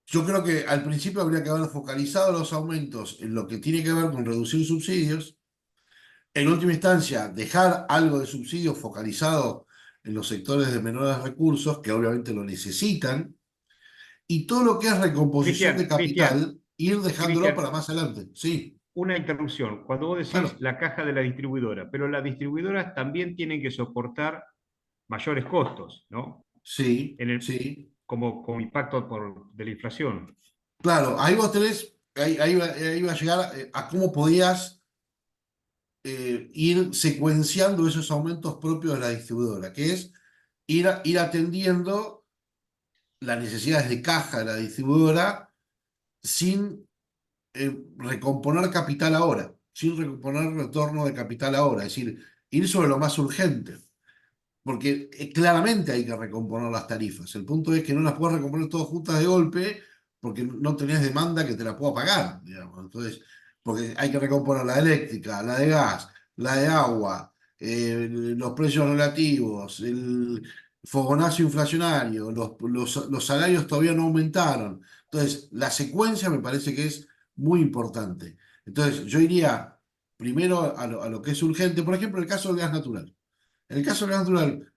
yo creo que al principio habría que haber focalizado los aumentos en lo que tiene que ver con reducir subsidios. En última instancia, dejar algo de subsidio focalizado en los sectores de menores recursos, que obviamente lo necesitan, y todo lo que es recomposición de Cristian, capital, ir dejándolo para más adelante. Sí, una interrupción. Cuando vos decís claro. la caja de la distribuidora, pero las distribuidoras también tienen que soportar mayores costos, ¿no? Sí, En el, sí. como impacto de la inflación. Claro, ahí vos tenés, ahí va a llegar a cómo podías ir secuenciando esos aumentos propios de la distribuidora, que es ir atendiendo las necesidades de caja de la distribuidora sin recomponer capital ahora, sin recomponer retorno de capital ahora, es decir, ir sobre lo más urgente, porque claramente hay que recomponer las tarifas. El punto es que no las puedes recomponer todas juntas de golpe porque no tenés demanda que te la pueda pagar, digamos. Entonces, porque hay que recomponer la eléctrica, la de gas, la de agua, los precios relativos, el fogonazo inflacionario, los salarios todavía no aumentaron. Entonces, la secuencia me parece que es muy importante. Entonces, yo iría primero a lo que es urgente, por ejemplo, el caso del gas natural. En el caso del gas natural,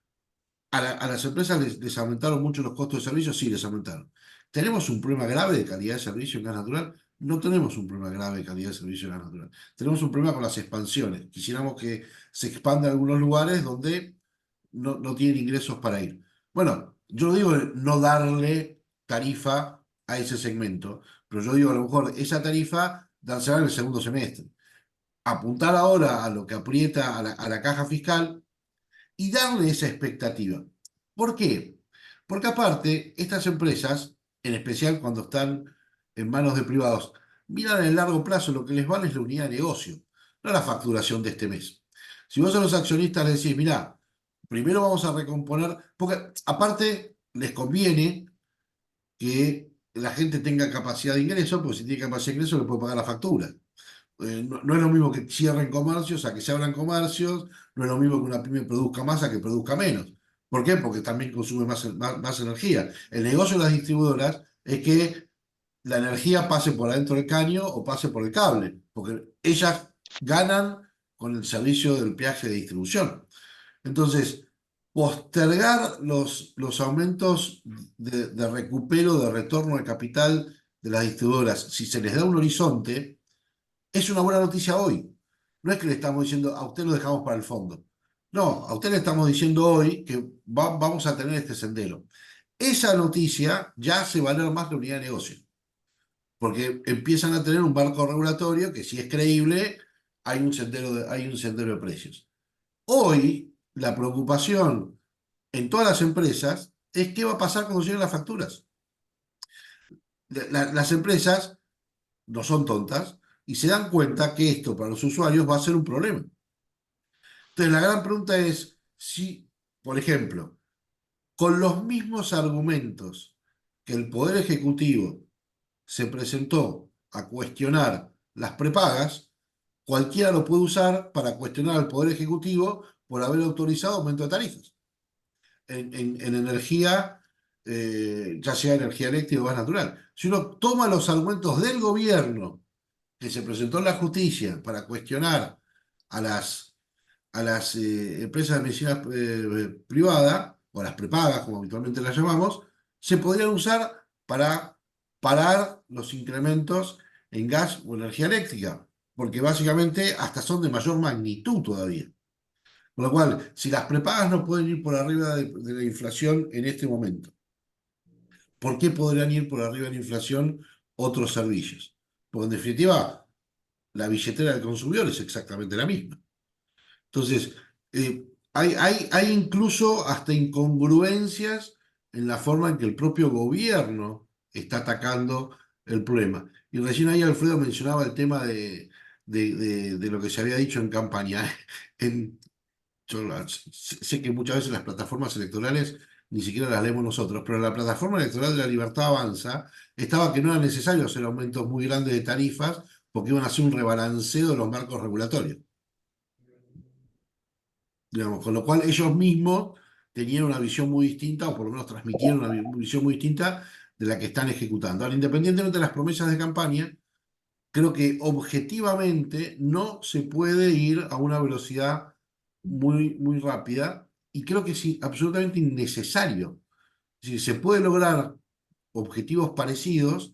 a las empresas les aumentaron mucho los costos de servicio, sí, les aumentaron. ¿Tenemos un problema grave de calidad de servicio en gas natural? No tenemos un problema grave de calidad de servicio en gas natural. Tenemos un problema con las expansiones. Quisiéramos que se expanda en algunos lugares donde no tienen ingresos para ir. Bueno, yo digo no darle tarifa a ese segmento, pero yo digo a lo mejor esa tarifa dársela en el segundo semestre. Apuntar ahora a lo que aprieta a la caja fiscal y darle esa expectativa. ¿Por qué? Porque aparte, estas empresas, en especial cuando están en manos de privados, miran en el largo plazo, lo que les vale es la unidad de negocio, no la facturación de este mes. Si vos a los accionistas les decís, mirá, primero vamos a recomponer, porque aparte les conviene que la gente tenga capacidad de ingreso, porque si tiene capacidad de ingreso le puede pagar la factura. No es lo mismo que cierren comercios a que se abran comercios, no es lo mismo que una pyme produzca más a que produzca menos. ¿Por qué? Porque también consume más energía. El negocio de las distribuidoras es que la energía pase por adentro del caño o pase por el cable, porque ellas ganan con el servicio del peaje de distribución. Entonces, postergar los aumentos de recupero, de retorno de capital de las distribuidoras, si se les da un horizonte, es una buena noticia hoy. No es que le estamos diciendo a usted lo dejamos para el fondo. No, a usted le estamos diciendo hoy que vamos a tener este sendero. Esa noticia ya hace valer más la unidad de negocio, porque empiezan a tener un marco regulatorio que si es creíble, hay un sendero de precios. Hoy, la preocupación en todas las empresas es qué va a pasar cuando lleguen las facturas. Las empresas no son tontas y se dan cuenta que esto para los usuarios va a ser un problema. Entonces, la gran pregunta es si, por ejemplo, con los mismos argumentos que el Poder Ejecutivo se presentó a cuestionar las prepagas, cualquiera lo puede usar para cuestionar al Poder Ejecutivo por haber autorizado aumento de tarifas en energía, ya sea energía eléctrica o gas natural. Si uno toma los argumentos del gobierno que se presentó en la justicia para cuestionar a las empresas de medicina privada, o a las prepagas, como habitualmente las llamamos, se podrían usar para parar los incrementos en gas o energía eléctrica, porque básicamente hasta son de mayor magnitud todavía. Con lo cual, si las prepagas no pueden ir por arriba de la inflación en este momento, ¿por qué podrían ir por arriba de la inflación otros servicios? Porque en definitiva, la billetera del consumidor es exactamente la misma. Entonces, hay incluso hasta incongruencias en la forma en que el propio gobierno está atacando el problema. Y recién ahí Alfredo mencionaba el tema de lo que se había dicho en campaña. En, yo sé que muchas veces las plataformas electorales ni siquiera las leemos nosotros, pero en la plataforma electoral de La Libertad Avanza estaba que no era necesario hacer aumentos muy grandes de tarifas porque iban a hacer un rebalanceo de los marcos regulatorios. Digamos, con lo cual ellos mismos tenían una visión muy distinta, o por lo menos transmitieron una visión muy distinta de la que están ejecutando. Ahora, independientemente de las promesas de campaña, creo que objetivamente no se puede ir a una velocidad muy rápida y creo que es absolutamente innecesario. Es decir, se puede lograr objetivos parecidos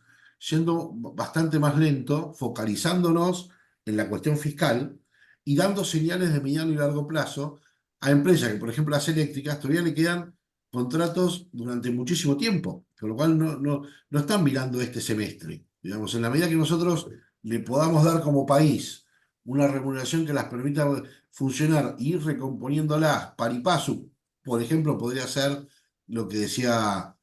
yendo bastante más lento, focalizándonos en la cuestión fiscal y dando señales de mediano y largo plazo a empresas que, por ejemplo, las eléctricas, todavía le quedan contratos durante muchísimo tiempo, con lo cual no están mirando este semestre. Digamos, en la medida que nosotros le podamos dar como país una remuneración que las permita funcionar y ir recomponiéndolas par y paso, por ejemplo, podría ser lo que decía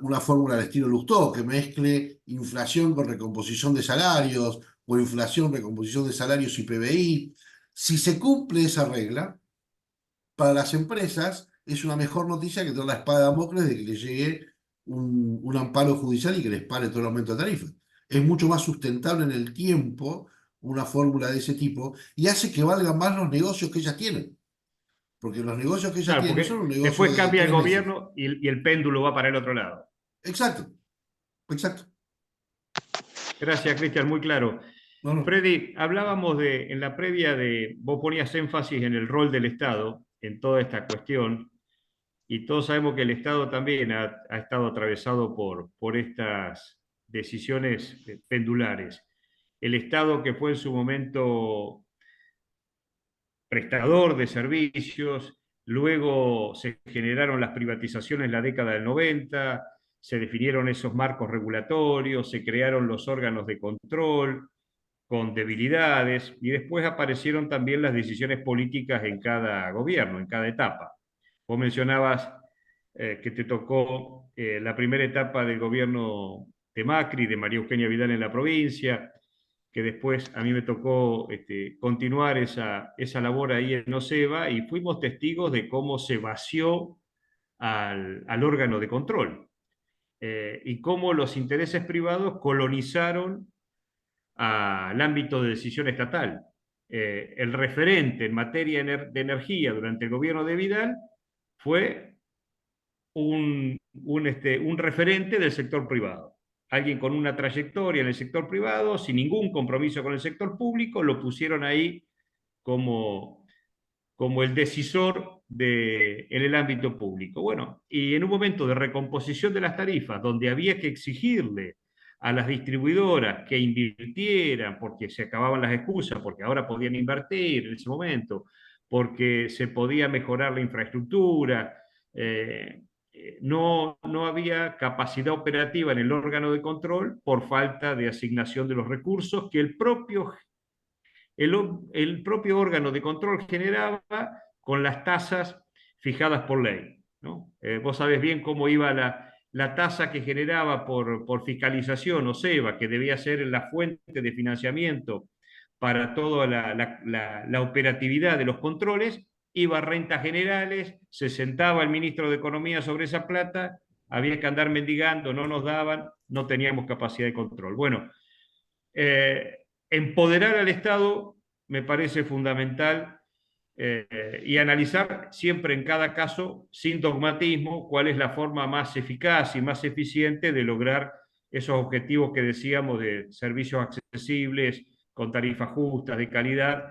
una fórmula al estilo Lustó, que mezcle inflación con recomposición de salarios o inflación, recomposición de salarios y PBI. Si se cumple esa regla, para las empresas es una mejor noticia que tener la espada de Damocles de que les llegue un amparo judicial y que les pare todo el aumento de tarifas. Es mucho más sustentable en el tiempo una fórmula de ese tipo y hace que valgan más los negocios que ellas tienen. Porque los negocios que ellas Claro, tienen no son porque un negocio después de cambia el 3 meses. gobierno y el péndulo va para el otro lado. Exacto, exacto. Gracias, Cristian, muy claro. No, no. Freddy, hablábamos en la previa vos ponías énfasis en el rol del Estado en toda esta cuestión, y todos sabemos que el Estado también ha estado atravesado por estas decisiones pendulares. El Estado que fue en su momento prestador de servicios, luego se generaron las privatizaciones en la década del 90, se definieron esos marcos regulatorios, se crearon los órganos de control con debilidades y después aparecieron también las decisiones políticas en cada gobierno, en cada etapa. Vos mencionabas que te tocó la primera etapa del gobierno de Macri, de María Eugenia Vidal en la provincia, que después a mí me tocó continuar esa labor ahí en OSEBA y fuimos testigos de cómo se vació al órgano de control. y cómo los intereses privados colonizaron al ámbito de decisión estatal. El referente en materia de energía durante el gobierno de Vidal fue un referente del sector privado. Alguien con una trayectoria en el sector privado, sin ningún compromiso con el sector público, lo pusieron ahí como el decisor en el ámbito público. Bueno, y en un momento de recomposición de las tarifas, donde había que exigirle a las distribuidoras que invirtieran, porque se acababan las excusas, porque ahora podían invertir en ese momento, porque se podía mejorar la infraestructura, no había capacidad operativa en el órgano de control por falta de asignación de los recursos que el propio órgano de control generaba con las tasas fijadas por ley, ¿no? Vos sabés bien cómo iba la tasa que generaba por fiscalización, o SEBA, que debía ser la fuente de financiamiento para toda la operatividad de los controles, iba a rentas generales, se sentaba el ministro de Economía sobre esa plata, había que andar mendigando, no nos daban, no teníamos capacidad de control. Bueno, empoderar al Estado me parece fundamental, y analizar siempre en cada caso, sin dogmatismo, cuál es la forma más eficaz y más eficiente de lograr esos objetivos que decíamos de servicios accesibles, con tarifas justas, de calidad,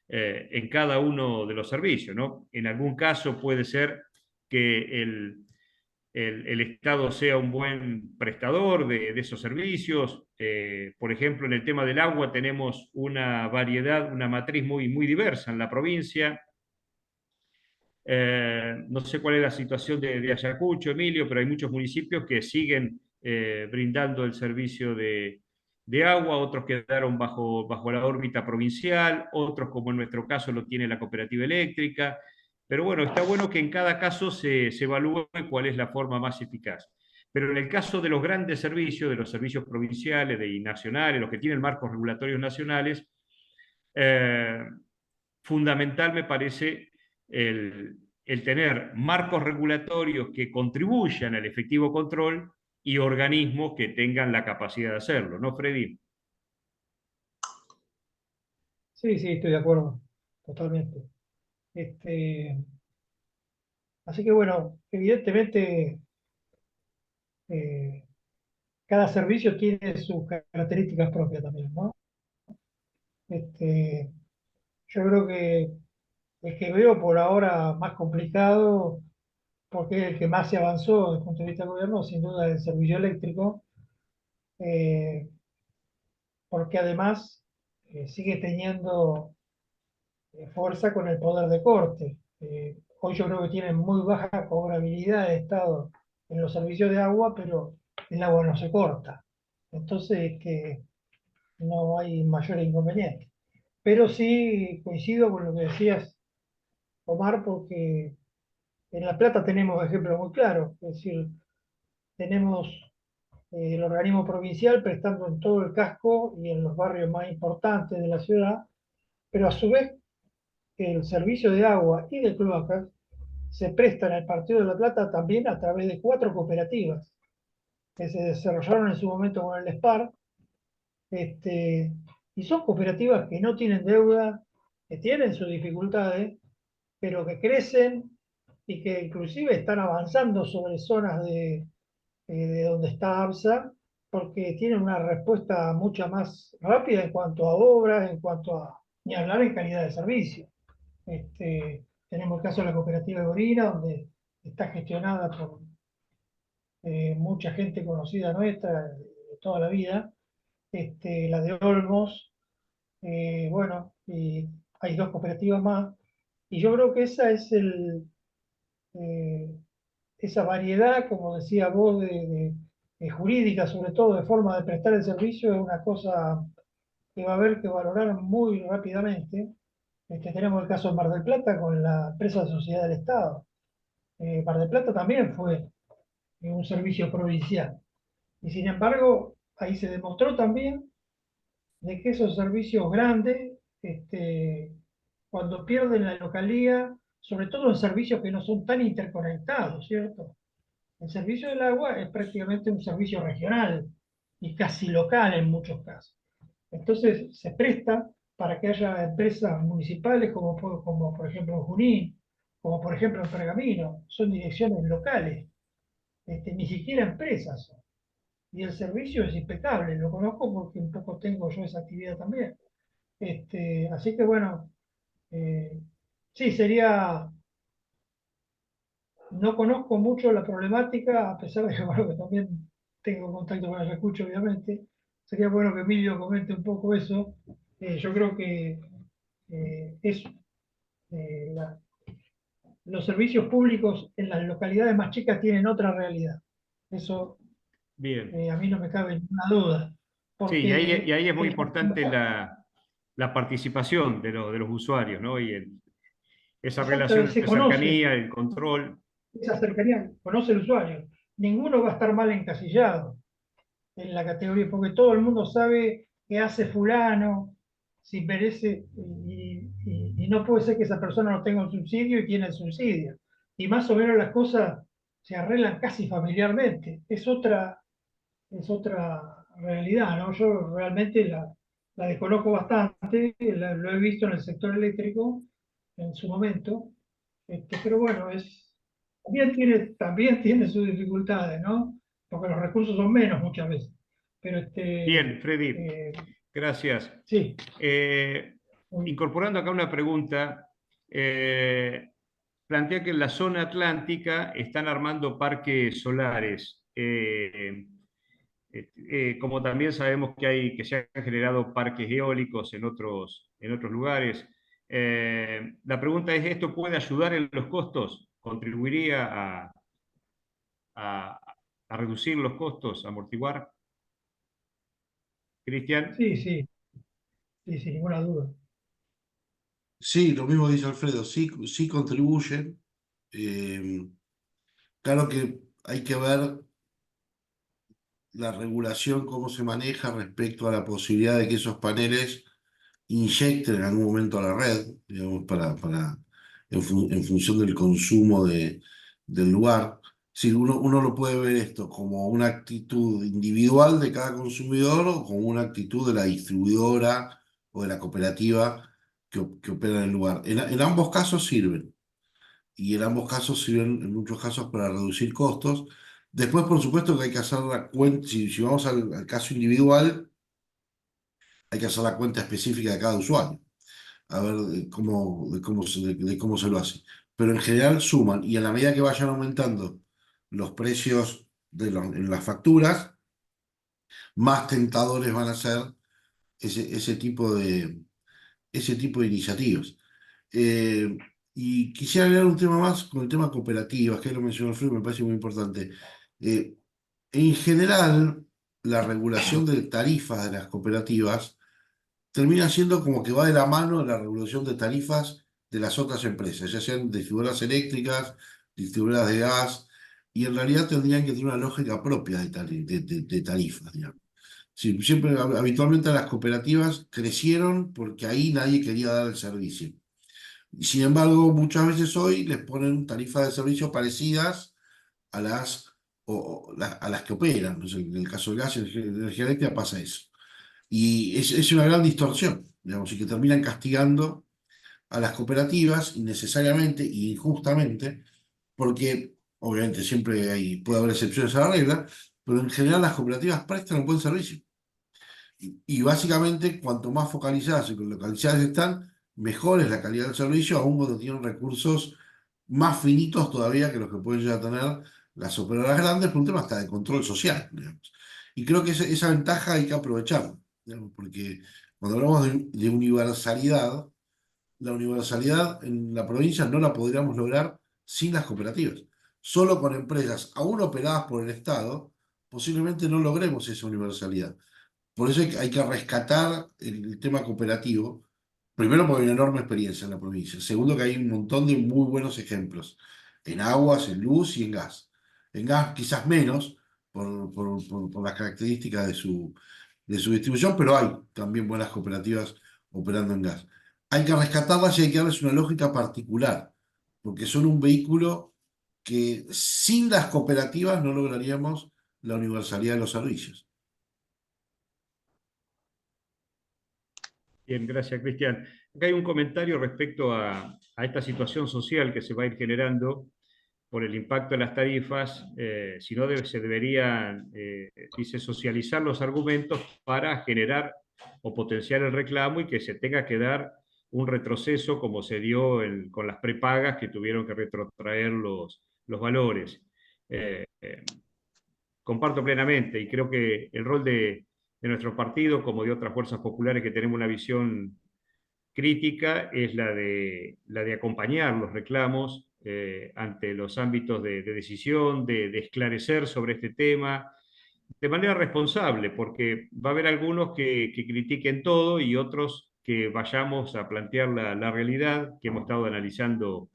en cada uno de los servicios, ¿no? En algún caso puede ser que el Estado sea un buen prestador de esos servicios. Por ejemplo, en el tema del agua tenemos una variedad, una matriz muy diversa en la provincia. No sé cuál es la situación de Ayacucho, Emilio, pero hay muchos municipios que siguen brindando el servicio de agua, otros quedaron bajo la órbita provincial, otros, como en nuestro caso, lo tiene la cooperativa eléctrica. Pero bueno, está bueno que en cada caso se evalúe cuál es la forma más eficaz. Pero en el caso de los grandes servicios, de los servicios provinciales y nacionales, los que tienen marcos regulatorios nacionales, eh, fundamental me parece el tener marcos regulatorios que contribuyan al efectivo control y organismos que tengan la capacidad de hacerlo, ¿no, Freddy? Sí, sí, estoy de acuerdo, totalmente. Este, así que bueno, evidentemente eh, cada servicio tiene sus características propias también, ¿no? Este, yo creo que el que veo por ahora más complicado, porque es el que más se avanzó desde el punto de vista del gobierno, sin duda es el servicio eléctrico, eh, porque además sigue teniendo fuerza con el poder de corte. Hoy yo creo que tienen muy baja cobrabilidad de Estado en los servicios de agua, pero el agua no se corta. Entonces, que no hay mayor inconveniente. Pero sí coincido con lo que decías, Omar, porque en La Plata tenemos ejemplos muy claros. Es decir, tenemos el organismo provincial prestando en todo el casco y en los barrios más importantes de la ciudad, pero a su vez el servicio de agua y de cloacas se prestan al Partido de La Plata también a través de 4 cooperativas que se desarrollaron en su momento con el SPAR, y son cooperativas que no tienen deuda, que tienen sus dificultades, pero que crecen y que inclusive están avanzando sobre zonas de donde está ABSA, porque tienen una respuesta mucho más rápida en cuanto a obras, en cuanto a, ni hablar en calidad de servicio. Tenemos el caso de la cooperativa de Orina, donde está gestionada por mucha gente conocida nuestra de toda la vida, la de Olmos, bueno, y hay 2 cooperativas más, y yo creo que esa es eh, esa variedad, como decía vos, de jurídica, sobre todo de forma de prestar el servicio, es una cosa que va a haber que valorar muy rápidamente. Tenemos el caso de Mar del Plata con la empresa de Sociedad del Estado. Mar del Plata también fue un servicio provincial. Y sin embargo, ahí se demostró también de que esos servicios grandes, cuando pierden la localía, sobre todo en servicios que no son tan interconectados, ¿cierto? El servicio del agua es prácticamente un servicio regional y casi local en muchos casos. Entonces se presta para que haya empresas municipales como por ejemplo en Junín, como por ejemplo en Pergamino, son direcciones locales, ni siquiera empresas son. Y el servicio es impecable, lo conozco porque un poco tengo yo esa actividad también. Así que bueno, eh, sí, no conozco mucho la problemática, a pesar de que, bueno, que también tengo contacto con el escucho, obviamente. Sería bueno que Emilio comente un poco eso. Yo creo que eso, eh, la- los servicios públicos en las localidades más chicas tienen otra realidad. Eso Bien. a mí no me cabe ninguna duda, Sí, y porque ahí es muy importante la participación de los usuarios, ¿no? Esa exactamente, relación se de conoce cercanía, el control. esa cercanía, conoce el usuario. Ninguno va a estar mal encasillado en la categoría, porque todo el mundo sabe qué hace fulano, si merece, y no puede ser que esa persona no tenga un subsidio y tiene el subsidio. Y más o menos las cosas se arreglan casi familiarmente. Es otra realidad, ¿no? Yo realmente la desconozco bastante, lo he visto en el sector eléctrico en su momento, pero bueno, también tiene sus dificultades, ¿no? Porque los recursos son menos muchas veces. Pero Bien, Freddy, eh, gracias. sí, Eh, Incorporando acá una pregunta, plantea que en la zona atlántica están armando parques solares. Como también sabemos que se han generado parques eólicos en otros lugares. La pregunta es, ¿esto puede ayudar en los costos? ¿Contribuiría a, a reducir los costos, amortiguar? Cristian. sí, sí, sí, sin ninguna duda. Sí, lo mismo dice Alfredo, sí, sí contribuyen. Eh, claro que hay que ver la regulación, cómo se maneja respecto a la posibilidad de que esos paneles inyecten en algún momento a la red, digamos, en función del consumo del lugar. Si uno lo puede ver esto como una actitud individual de cada consumidor o como una actitud de la distribuidora o de la cooperativa que opera en el lugar. En ambos casos sirven y en ambos casos sirven en muchos casos para reducir costos. Después, por supuesto, que hay que hacer la cuenta, si vamos al caso individual, hay que hacer la cuenta específica de cada usuario, a ver de cómo se lo hace. Pero en general suman, y en la medida que vayan aumentando los precios en las facturas, más tentadores van a ser ese, ese tipo de, ese tipo de iniciativas. Eh, y quisiera agregar un tema más con el tema cooperativas, que lo mencionó Alfredo, me parece muy importante. Eh, en general, la regulación de tarifas de las cooperativas termina siendo como que va de la mano de la regulación de tarifas de las otras empresas, ya sean distribuidoras eléctricas, distribuidoras de gas, y en realidad tendrían que tener una lógica propia de tarifas, digamos. Sí, siempre, habitualmente las cooperativas crecieron porque ahí nadie quería dar el servicio. Y sin embargo, muchas veces hoy les ponen tarifas de servicio parecidas a a las que operan. No sé, en el caso del gas y de la energía eléctrica pasa eso. Y es una gran distorsión, digamos, y que terminan castigando a las cooperativas innecesariamente e injustamente, porque obviamente puede haber excepciones a la regla, pero en general las cooperativas prestan un buen servicio. Y básicamente, cuanto más focalizadas y localizadas están, mejor es la calidad del servicio, aun cuando tienen recursos más finitos todavía que los que pueden llegar a tener las operadoras grandes, por un tema hasta de control social, digamos. Y creo que esa ventaja hay que aprovecharla, digamos, porque cuando hablamos de universalidad, la universalidad en la provincia no la podríamos lograr sin las cooperativas. Solo con empresas aún operadas por el Estado, posiblemente no logremos esa universalidad. Por eso hay que rescatar el tema cooperativo. Primero, porque hay una enorme experiencia en la provincia. Segundo, que hay un montón de muy buenos ejemplos en aguas, en luz y en gas. En gas quizás menos por las características de su distribución, pero hay también buenas cooperativas operando en gas. Hay que rescatarlas y hay que darles una lógica particular, porque son un vehículo que sin las cooperativas no lograríamos la universalidad de los servicios. Bien, gracias, Cristian. Acá hay un comentario respecto a esta situación social que se va a ir generando por el impacto de las tarifas, si no se deberían, dice, socializar los argumentos para generar o potenciar el reclamo y que se tenga que dar un retroceso como se dio con las prepagas que tuvieron que retrotraer los valores. Comparto plenamente y creo que el rol de nuestro partido, como de otras fuerzas populares que tenemos una visión crítica, es la de acompañar los reclamos ante los ámbitos de decisión, de esclarecer sobre este tema de manera responsable, porque va a haber algunos que critiquen todo y otros que vayamos a plantear la realidad que hemos estado analizando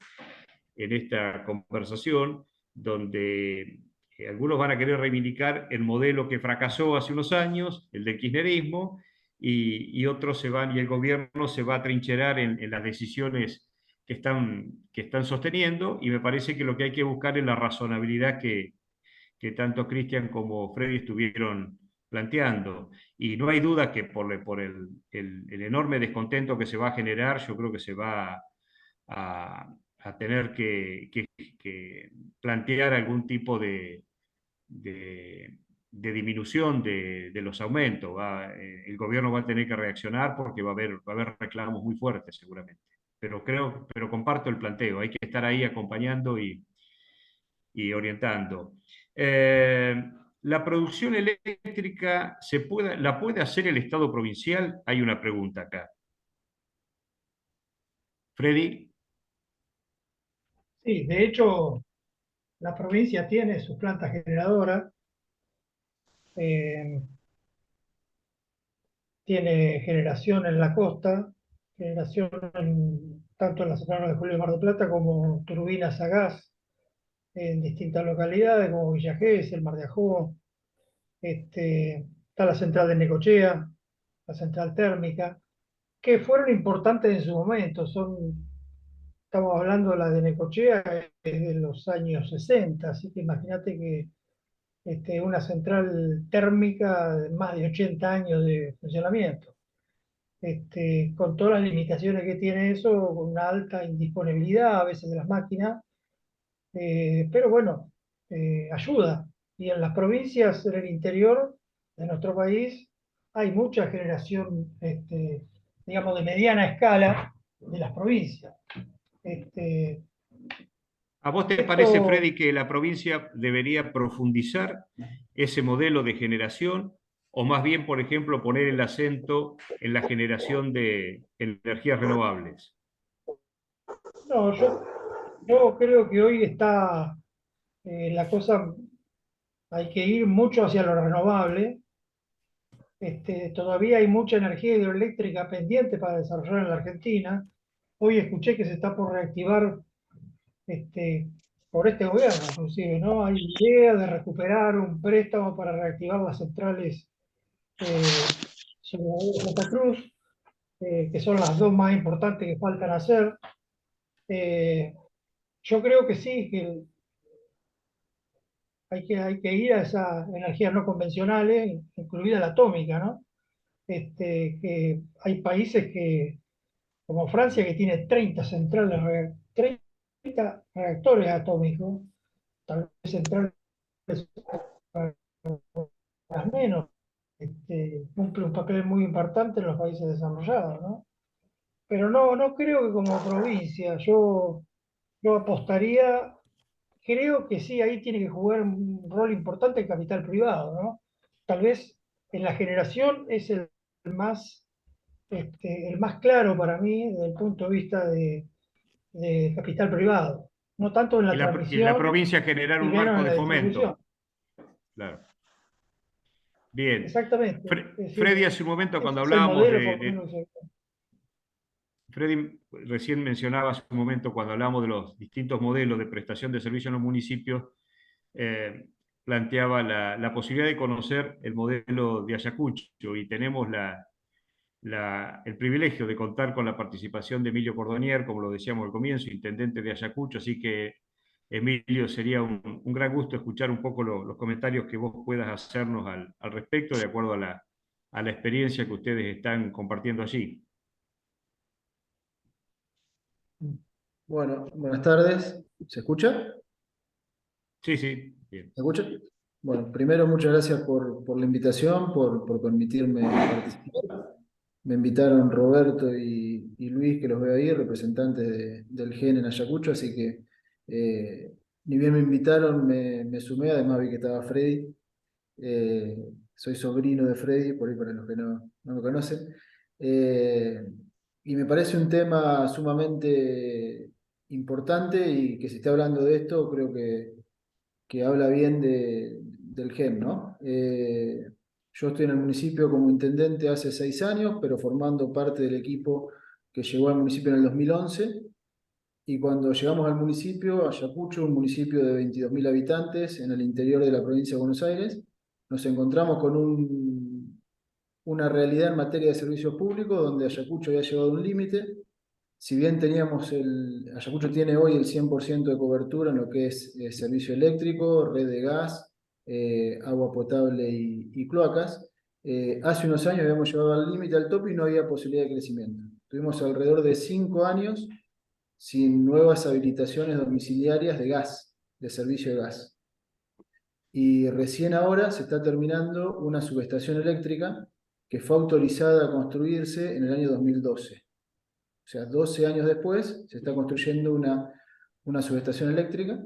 en esta conversación, donde algunos van a querer reivindicar el modelo que fracasó hace unos años, el del kirchnerismo, y otros se van, y el gobierno se va a trincherar en las decisiones que están sosteniendo, y me parece que lo que hay que buscar es la razonabilidad que tanto Cristian como Freddy estuvieron planteando. Y no hay duda que por el enorme descontento que se va a generar, yo creo que se va a tener que plantear algún tipo de disminución de los aumentos. El gobierno va a tener que reaccionar porque va a haber reclamos muy fuertes seguramente. Pero comparto el planteo, hay que estar ahí acompañando y orientando. ¿La producción eléctrica la puede hacer el Estado provincial? Hay una pregunta acá. Freddy. Sí, de hecho, la provincia tiene sus plantas generadoras, eh, tiene generación en la costa, generación tanto en la Serrano de Julio y Mar del Plata como turbinas a gas en distintas localidades como Villa Gesell, Mar de Ajó, está la central de Necochea, la central térmica, que fueron importantes en su momento. Estamos hablando de la de Necochea es de los años 60, así que imagínate que una central térmica de más de 80 años de funcionamiento, con todas las limitaciones que tiene eso, con una alta indisponibilidad a veces de las máquinas, pero bueno, ayuda. Y en las provincias del interior de nuestro país hay mucha generación, digamos, de mediana escala de las provincias. Este, ¿A vos te parece, esto, Freddy, que la provincia debería profundizar ese modelo de generación o más bien, por ejemplo, poner el acento en la generación de energías renovables? no, yo creo que hoy está la cosa, hay que ir mucho hacia lo renovable. Todavía hay mucha energía hidroeléctrica pendiente para desarrollar en la Argentina. Hoy escuché que se está por reactivar este, por este gobierno, inclusive, ¿no? Hay idea de recuperar un préstamo para reactivar las centrales sobre la de Santa Cruz, que son las dos más importantes que faltan hacer. Eh, yo creo que sí, que hay que ir a esas energías no convencionales, incluida la atómica, ¿no? Que hay países como Francia, que tiene 30 centrales, 30 reactores atómicos, tal vez centrales más menos, cumple un papel muy importante en los países desarrollados, ¿no? Pero no creo que como provincia, yo apostaría, creo que sí, ahí tiene que jugar un rol importante el capital privado, ¿no? Tal vez en la generación es más, el más claro para mí desde el punto de vista de capital privado, no tanto en la Y en la transmisión provincia generar y un menos marco en de la fomento. distribución. Claro. Bien. Exactamente. Es decir, Freddy, hace un momento cuando ese es el hablábamos modelo por lo menos que Freddy recién mencionaba hace un momento cuando hablábamos de los distintos modelos de prestación de servicios en los municipios, eh, planteaba la posibilidad de conocer el modelo de Ayacucho y tenemos el privilegio de contar con la participación de Emilio Cordonier, como lo decíamos al comienzo, intendente de Ayacucho, así que Emilio, sería un gran gusto escuchar un poco los comentarios que vos puedas hacernos al respecto, de acuerdo a la experiencia que ustedes están compartiendo allí. Bueno, buenas tardes. ¿Se escucha? Sí, sí, bien. ¿Se escucha? Bueno, primero muchas gracias por la invitación, por permitirme participar. Me invitaron Roberto y Luis, que los veo ahí, representantes del GEN en Ayacucho, así que ni bien me invitaron, me sumé, además vi que estaba Freddy. Soy sobrino de Freddy, por ahí para los que no me conocen. Eh, y me parece un tema sumamente importante y que se esté hablando de esto, creo que habla bien del GEM, ¿no? Yo estoy en el municipio como intendente hace 6 años, pero formando parte del equipo que llegó al municipio en el 2011. Y cuando llegamos al municipio, Ayacucho, un municipio de 22.000 habitantes en el interior de la provincia de Buenos Aires, nos encontramos con una realidad en materia de servicios públicos donde Ayacucho había llegado a un límite. Si bien Ayacucho tiene hoy el 100% de cobertura en lo que es servicio eléctrico, red de gas, agua potable y cloacas, hace unos años habíamos llegado al límite, al tope y no había posibilidad de crecimiento. Tuvimos alrededor de 5 años sin nuevas habilitaciones domiciliarias de gas, de servicio de gas. Y recién ahora se está terminando una subestación eléctrica que fue autorizada a construirse en el año 2012. O sea, 12 años después se está construyendo una subestación eléctrica.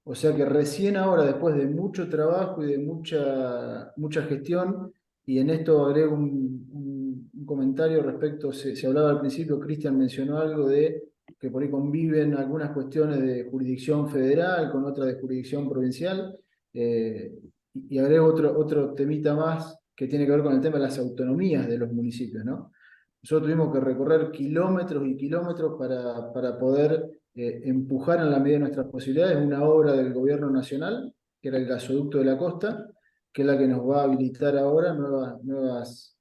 O sea que recién ahora, después de mucho trabajo y de mucha gestión, y en esto agrego un comentario respecto, se hablaba al principio, Cristian mencionó algo de que por ahí conviven algunas cuestiones de jurisdicción federal con otras de jurisdicción provincial, y agrego otro temita más que tiene que ver con el tema de las autonomías de los municipios, ¿no? Nosotros tuvimos que recorrer kilómetros y kilómetros para poder empujar en la medida de nuestras posibilidades una obra del gobierno nacional, que era el gasoducto de la costa, que es la que nos va a habilitar ahora nuevas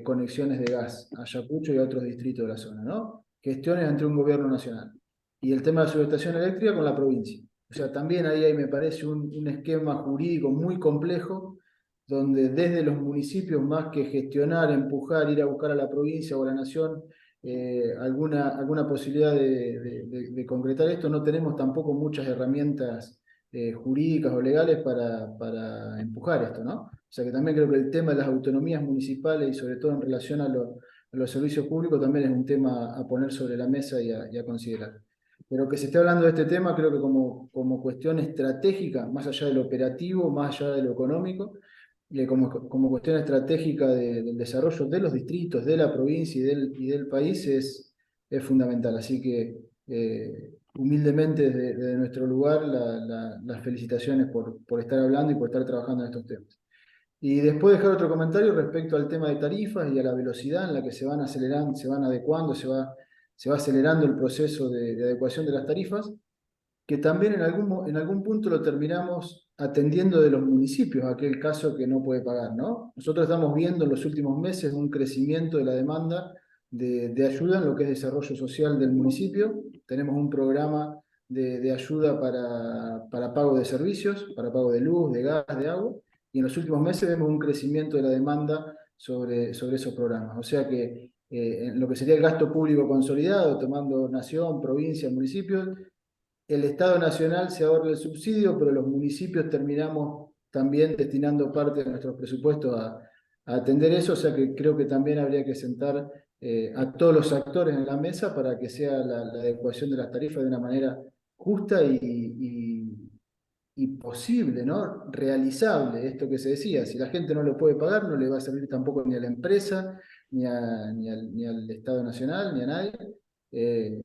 conexiones de gas a Ayacucho y a otros distritos de la zona, ¿no? Gestiones entre un gobierno nacional. Y el tema de la subestación eléctrica con la provincia. O sea, también ahí me parece un esquema jurídico muy complejo donde desde los municipios, más que gestionar, empujar, ir a buscar a la provincia o a la nación alguna posibilidad de concretar esto, no tenemos tampoco muchas herramientas jurídicas o legales para empujar esto, ¿no? O sea que también creo que el tema de las autonomías municipales y sobre todo en relación a los servicios públicos también es un tema a poner sobre la mesa y a considerar. Pero que se esté hablando de este tema creo que como cuestión estratégica, más allá del operativo, más allá de lo económico, como cuestión estratégica del desarrollo de los distritos, de la provincia y del país es fundamental. Así que humildemente desde nuestro lugar las felicitaciones por estar hablando y por estar trabajando en estos temas. Y después dejar otro comentario respecto al tema de tarifas y a la velocidad en la que se van acelerando, se van adecuando, se va acelerando el proceso de adecuación de las tarifas, que también en algún punto lo terminamos atendiendo de los municipios, aquel caso que no puede pagar, ¿no? Nosotros estamos viendo en los últimos meses un crecimiento de la demanda de ayuda en lo que es desarrollo social del municipio. Tenemos un programa de ayuda para pago de servicios, para pago de luz, de gas, de agua, y en los últimos meses vemos un crecimiento de la demanda sobre esos programas. O sea que en lo que sería el gasto público consolidado, tomando nación, provincia, municipios, el Estado Nacional se ahorra el subsidio, pero los municipios terminamos también destinando parte de nuestros presupuestos a atender eso, o sea que creo que también habría que sentar a todos los actores en la mesa para que sea la adecuación de las tarifas de una manera justa y posible, ¿no? Realizable, esto que se decía. Si la gente no lo puede pagar, no le va a servir tampoco ni a la empresa, ni al Estado Nacional, ni a nadie. Eh,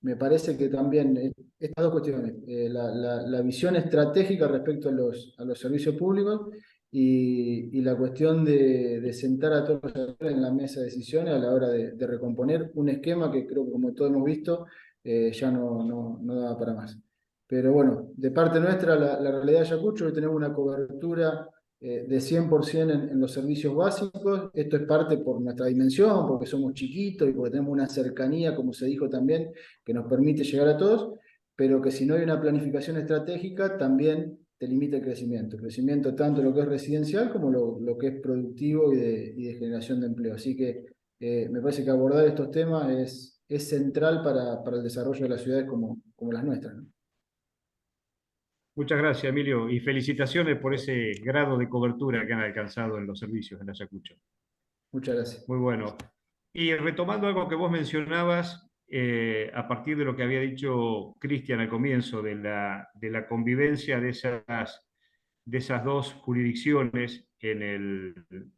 Me parece que también estas dos cuestiones, la visión estratégica respecto a los servicios públicos y la cuestión de sentar a todos los actores en la mesa de decisiones a la hora de recomponer un esquema que creo que, como todos hemos visto, ya no da para más. Pero bueno, de parte nuestra, la realidad de Ayacucho, hoy tenemos una cobertura de 100% en los servicios básicos. Esto es parte por nuestra dimensión, porque somos chiquitos y porque tenemos una cercanía, como se dijo también, que nos permite llegar a todos. pero que si no hay una planificación estratégica también te limita el crecimiento tanto lo que es residencial como lo que es productivo y de generación de empleo. Así que me parece que abordar estos temas es central para el desarrollo de las ciudades como las nuestras, ¿no? Muchas gracias, Emilio, y felicitaciones por ese grado de cobertura que han alcanzado en los servicios en Ayacucho. Muchas gracias. Muy bueno. Y retomando algo que vos mencionabas, a partir de lo que había dicho Cristian al comienzo, de la convivencia de esas dos jurisdicciones en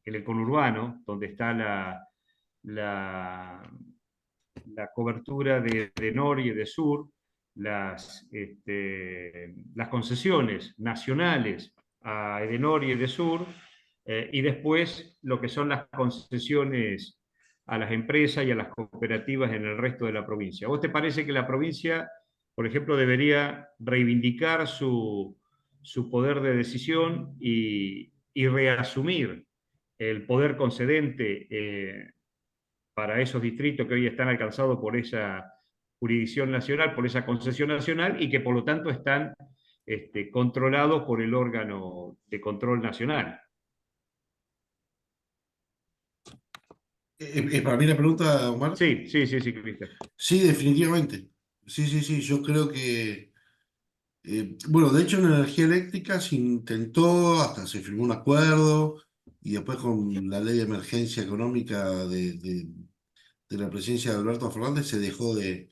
el conurbano, donde está la, la cobertura de norte y de sur, las concesiones nacionales a Edenor y Edesur, y después lo que son las concesiones a las empresas y a las cooperativas en el resto de la provincia. ¿Vos te parece que la provincia, por ejemplo, debería reivindicar su poder de decisión y reasumir el poder concedente para esos distritos que hoy están alcanzados por esa jurisdicción nacional, por esa concesión nacional, y que por lo tanto están controlados por el órgano de control nacional? Para mí la pregunta, Omar. Sí, sí, sí, sí, Cristian. Sí, definitivamente. Sí, sí, sí, yo creo que, bueno, de hecho en energía eléctrica se intentó, hasta se firmó un acuerdo, y después con la ley de emergencia económica de la presidencia de Alberto Fernández se dejó de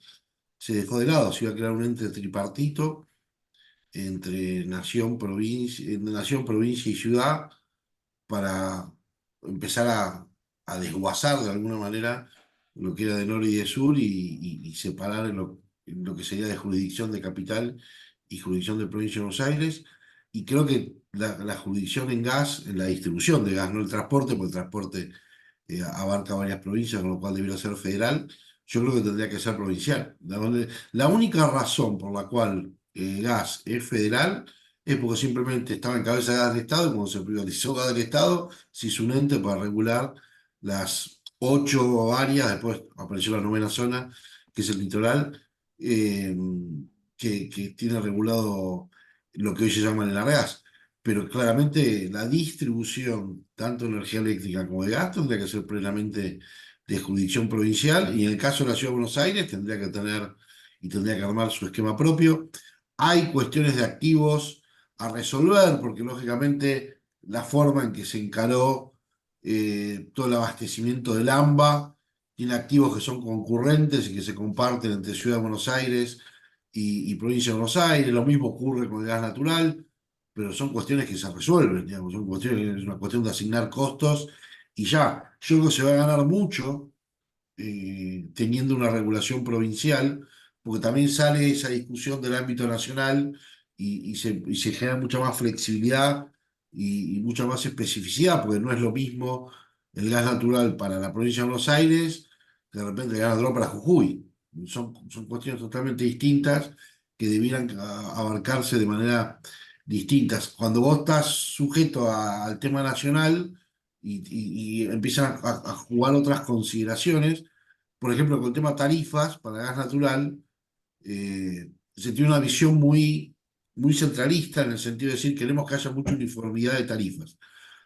lado, se iba a crear un ente tripartito entre nación, provincia y ciudad para empezar a desguazar de alguna manera lo que era de norte y de sur y separar en lo que sería de jurisdicción de capital y jurisdicción de provincia de Buenos Aires. Y creo que la jurisdicción en gas, en la distribución de gas, no el transporte, porque el transporte abarca varias provincias, con lo cual debiera ser federal, yo creo que tendría que ser provincial. La única razón por la cual gas es federal es porque simplemente estaba en cabeza de gas del Estado y cuando se privatizó gas del Estado se hizo un ente para regular las 8 áreas, después apareció la novena zona, que es el litoral, eh, que tiene regulado lo que hoy se llama el gas, pero claramente la distribución, tanto de energía eléctrica como de gas, tendría que ser plenamente de jurisdicción provincial, y en el caso de la Ciudad de Buenos Aires tendría que tener y tendría que armar su esquema propio. Hay cuestiones de activos a resolver, porque lógicamente la forma en que se encaró todo el abastecimiento del AMBA tiene activos que son concurrentes y que se comparten entre Ciudad de Buenos Aires y Provincia de Buenos Aires. Lo mismo ocurre con el gas natural, pero son cuestiones que se resuelven, digamos, es una cuestión de asignar costos y ya. Yo creo que se va a ganar mucho teniendo una regulación provincial, porque también sale esa discusión del ámbito nacional y se genera mucha más flexibilidad y mucha más especificidad, porque no es lo mismo el gas natural para la provincia de Buenos Aires que de repente el gas natural para Jujuy. Son cuestiones totalmente distintas que debieran abarcarse de manera distintas. Cuando vos estás sujeto al tema nacional y empiezan a jugar otras consideraciones, por ejemplo, con el tema tarifas para gas natural, se tiene una visión muy centralista en el sentido de decir queremos que haya mucha uniformidad de tarifas.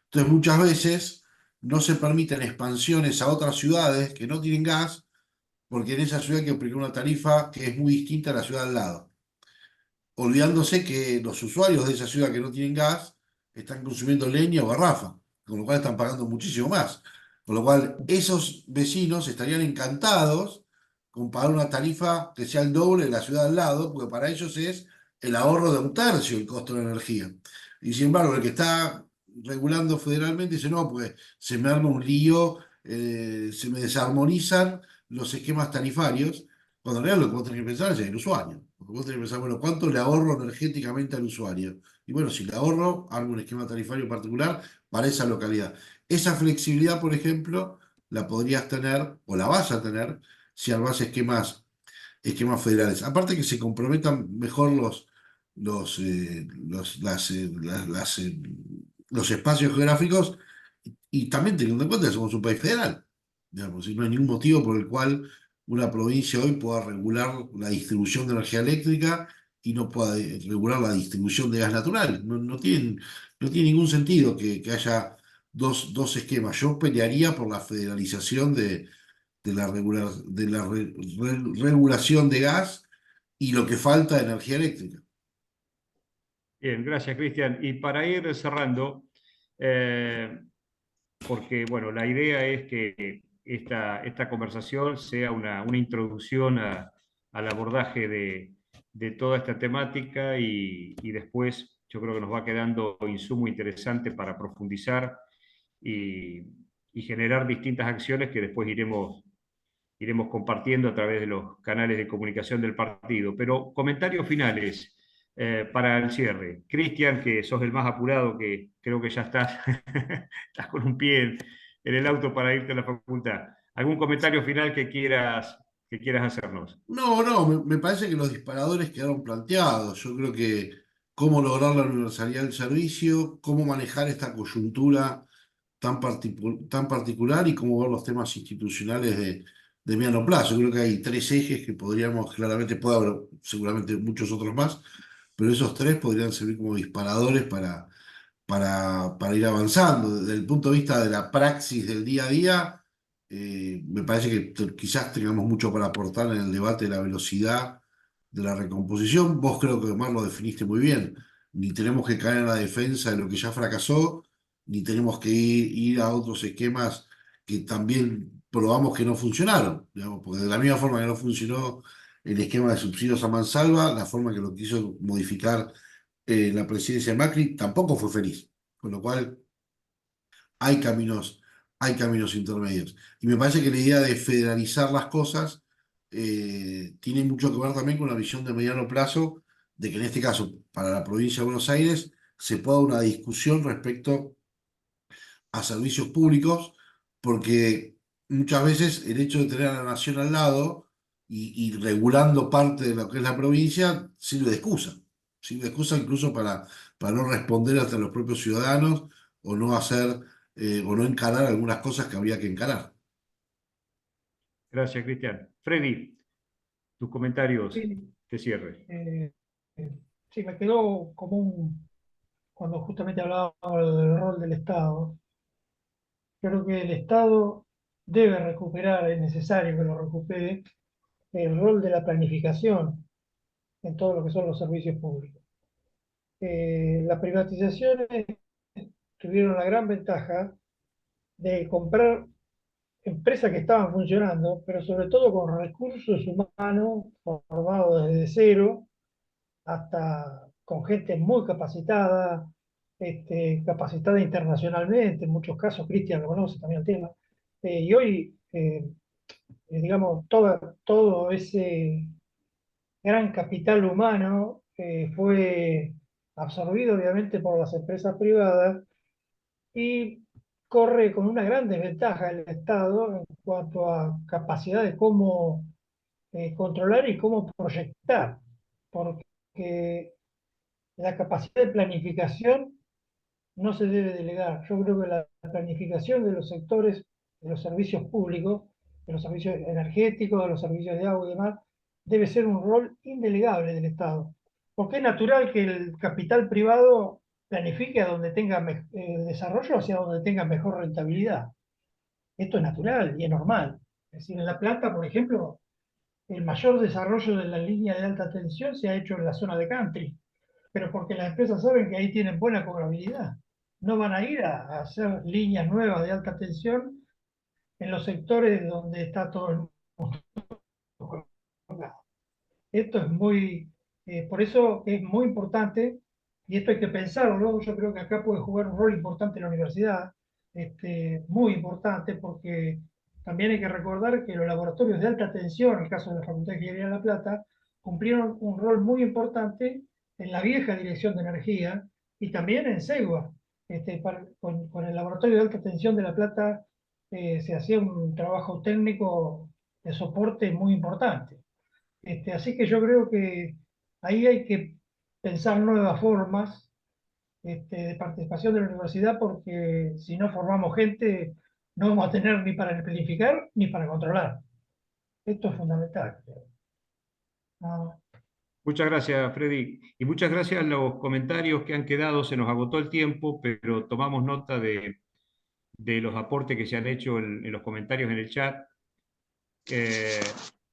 Entonces, muchas veces no se permiten expansiones a otras ciudades que no tienen gas, porque en esa ciudad hay que aplicar una tarifa que es muy distinta a la ciudad al lado, olvidándose que los usuarios de esa ciudad que no tienen gas están consumiendo leña o garrafa, con lo cual están pagando muchísimo más. Con lo cual, esos vecinos estarían encantados con pagar una tarifa que sea el doble de la ciudad al lado, porque para ellos es el ahorro de un tercio el costo de la energía. Y sin embargo, el que está regulando federalmente dice, no, pues se me arma un lío, se me desarmonizan los esquemas tarifarios, cuando en realidad lo que vos tenés que pensar es en el usuario. Porque vos tenés que pensar, bueno, ¿cuánto le ahorro energéticamente al usuario? Y bueno, si le ahorro, hago un esquema tarifario particular para esa localidad. Esa flexibilidad, por ejemplo, la podrías tener o la vas a tener si armás esquemas federales. Aparte que se comprometan mejor los espacios geográficos y también teniendo en cuenta que somos un país federal. Digamos, y no hay ningún motivo por el cual una provincia hoy pueda regular la distribución de energía eléctrica y no pueda regular la distribución de gas natural. No tiene ningún sentido que haya dos esquemas. Yo pelearía por la federalización de la regulación de gas y lo que falta de energía eléctrica. Bien, gracias, Cristian. Y para ir cerrando, eh, porque bueno, la idea es que esta conversación sea una introducción al abordaje de toda esta temática y después yo creo que nos va quedando insumo interesante para profundizar y, y generar distintas acciones que después iremos compartiendo a través de los canales de comunicación del partido. Pero comentarios finales para el cierre. Cristian, que sos el más apurado, que creo que ya estás, estás con un pie en el auto para irte a la facultad. ¿Algún comentario final que quieras hacernos? No, me parece que los disparadores quedaron planteados. Yo creo que cómo lograr la universalidad del servicio, cómo manejar esta coyuntura tan particular y cómo ver los temas institucionales de mediano plazo. Creo que hay tres ejes que podríamos claramente, puede haber seguramente muchos otros más, pero esos tres podrían servir como disparadores para ir avanzando. Desde el punto de vista de la praxis del día a día, me parece que quizás tengamos mucho para aportar en el debate de la velocidad de la recomposición. Vos creo que además lo definiste muy bien. Ni tenemos que caer en la defensa de lo que ya fracasó, ni tenemos que ir a otros esquemas que también probamos que no funcionaron. Digamos, porque de la misma forma que no funcionó el esquema de subsidios a mansalva, la forma que lo quiso modificar la presidencia de Macri tampoco fue feliz, con lo cual hay caminos, hay caminos intermedios. Y me parece que la idea de federalizar las cosas tiene mucho que ver también con una visión de mediano plazo, de que en este caso, para la provincia de Buenos Aires, se pueda dar una discusión respecto a servicios públicos, porque muchas veces el hecho de tener a la nación al lado y regulando parte de lo que es la provincia sirve de excusa. Sirve de excusa incluso para no responder ante los propios ciudadanos o no hacer o no encarar algunas cosas que habría que encarar. Gracias, Cristian. Freddy, tus comentarios Sí, de cierre. eh, sí, me quedó como cuando justamente hablaba del rol del Estado. Creo que el Estado debe recuperar, es necesario que lo recupere, el rol de la planificación en todo lo que son los servicios públicos. Las privatizaciones tuvieron la gran ventaja de comprar empresas que estaban funcionando, pero sobre todo con recursos humanos formados desde cero, hasta con gente muy capacitada, capacitada internacionalmente, en muchos casos, Cristian lo conoce también el tema, y hoy, digamos, todo ese gran capital humano fue absorbido obviamente por las empresas privadas y corre con una gran desventaja el Estado en cuanto a capacidad de cómo controlar y cómo proyectar, porque la capacidad de planificación no se debe delegar. Yo creo que la planificación de los sectores, de los servicios públicos, de los servicios energéticos, de los servicios de agua y demás, debe ser un rol indelegable del Estado. Porque es natural que el capital privado planifique a donde tenga desarrollo hacia donde tenga mejor rentabilidad. Esto es natural y es normal. Es decir, en La Plata, por ejemplo, el mayor desarrollo de la línea de alta tensión se ha hecho en la zona de country, pero porque las empresas saben que ahí tienen buena cobrabilidad. No van a ir a hacer líneas nuevas de alta tensión en los sectores donde está todo el mundo. Esto es por eso es muy importante, y esto hay que pensarlo. Yo creo que acá puede jugar un rol importante la universidad, muy importante, porque también hay que recordar que los laboratorios de alta tensión, en el caso de la Facultad de Ingeniería de La Plata, cumplieron un rol muy importante en la vieja Dirección de Energía y también en SEGUA. Con el laboratorio de alta tensión de La Plata se hacía un trabajo técnico de soporte muy importante. Así que yo creo que ahí hay que pensar nuevas formas de participación de la universidad, porque si no formamos gente, no vamos a tener ni para planificar ni para controlar. Esto es fundamental, creo. No, Muchas gracias, Freddy. Y muchas gracias a los comentarios que han quedado. Se nos agotó el tiempo, pero tomamos nota de los aportes que se han hecho en los comentarios en el chat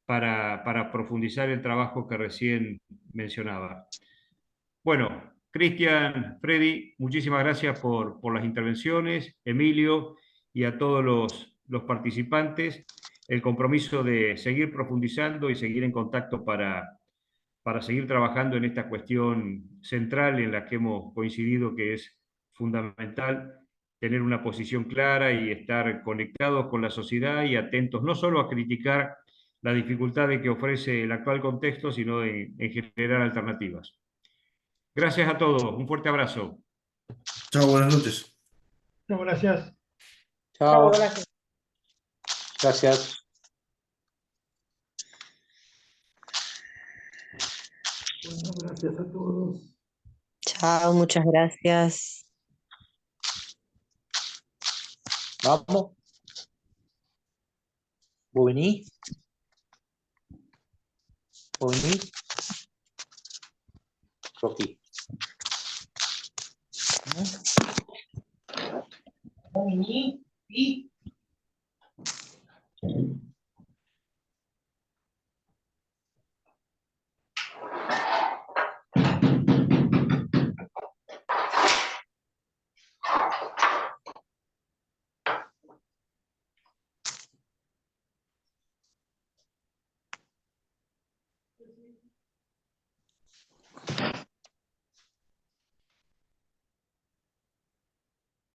para profundizar el trabajo que recién mencionaba. Bueno, Cristian, Freddy, muchísimas gracias por las intervenciones, Emilio y a todos los participantes. El compromiso de seguir profundizando y seguir en contacto para seguir trabajando en esta cuestión central en la que hemos coincidido que es fundamental tener una posición clara y estar conectados con la sociedad y atentos no solo a criticar las dificultades que ofrece el actual contexto, sino en generar alternativas. Gracias a todos, un fuerte abrazo. Chao, buenas noches. no, gracias. Chao, Gracias. gracias. Bueno, gracias a todos. Chao, muchas gracias. Vamos. ¿Vos venís? ¿Vos venís? Rocky. ¿Vos venís? ¿Sí?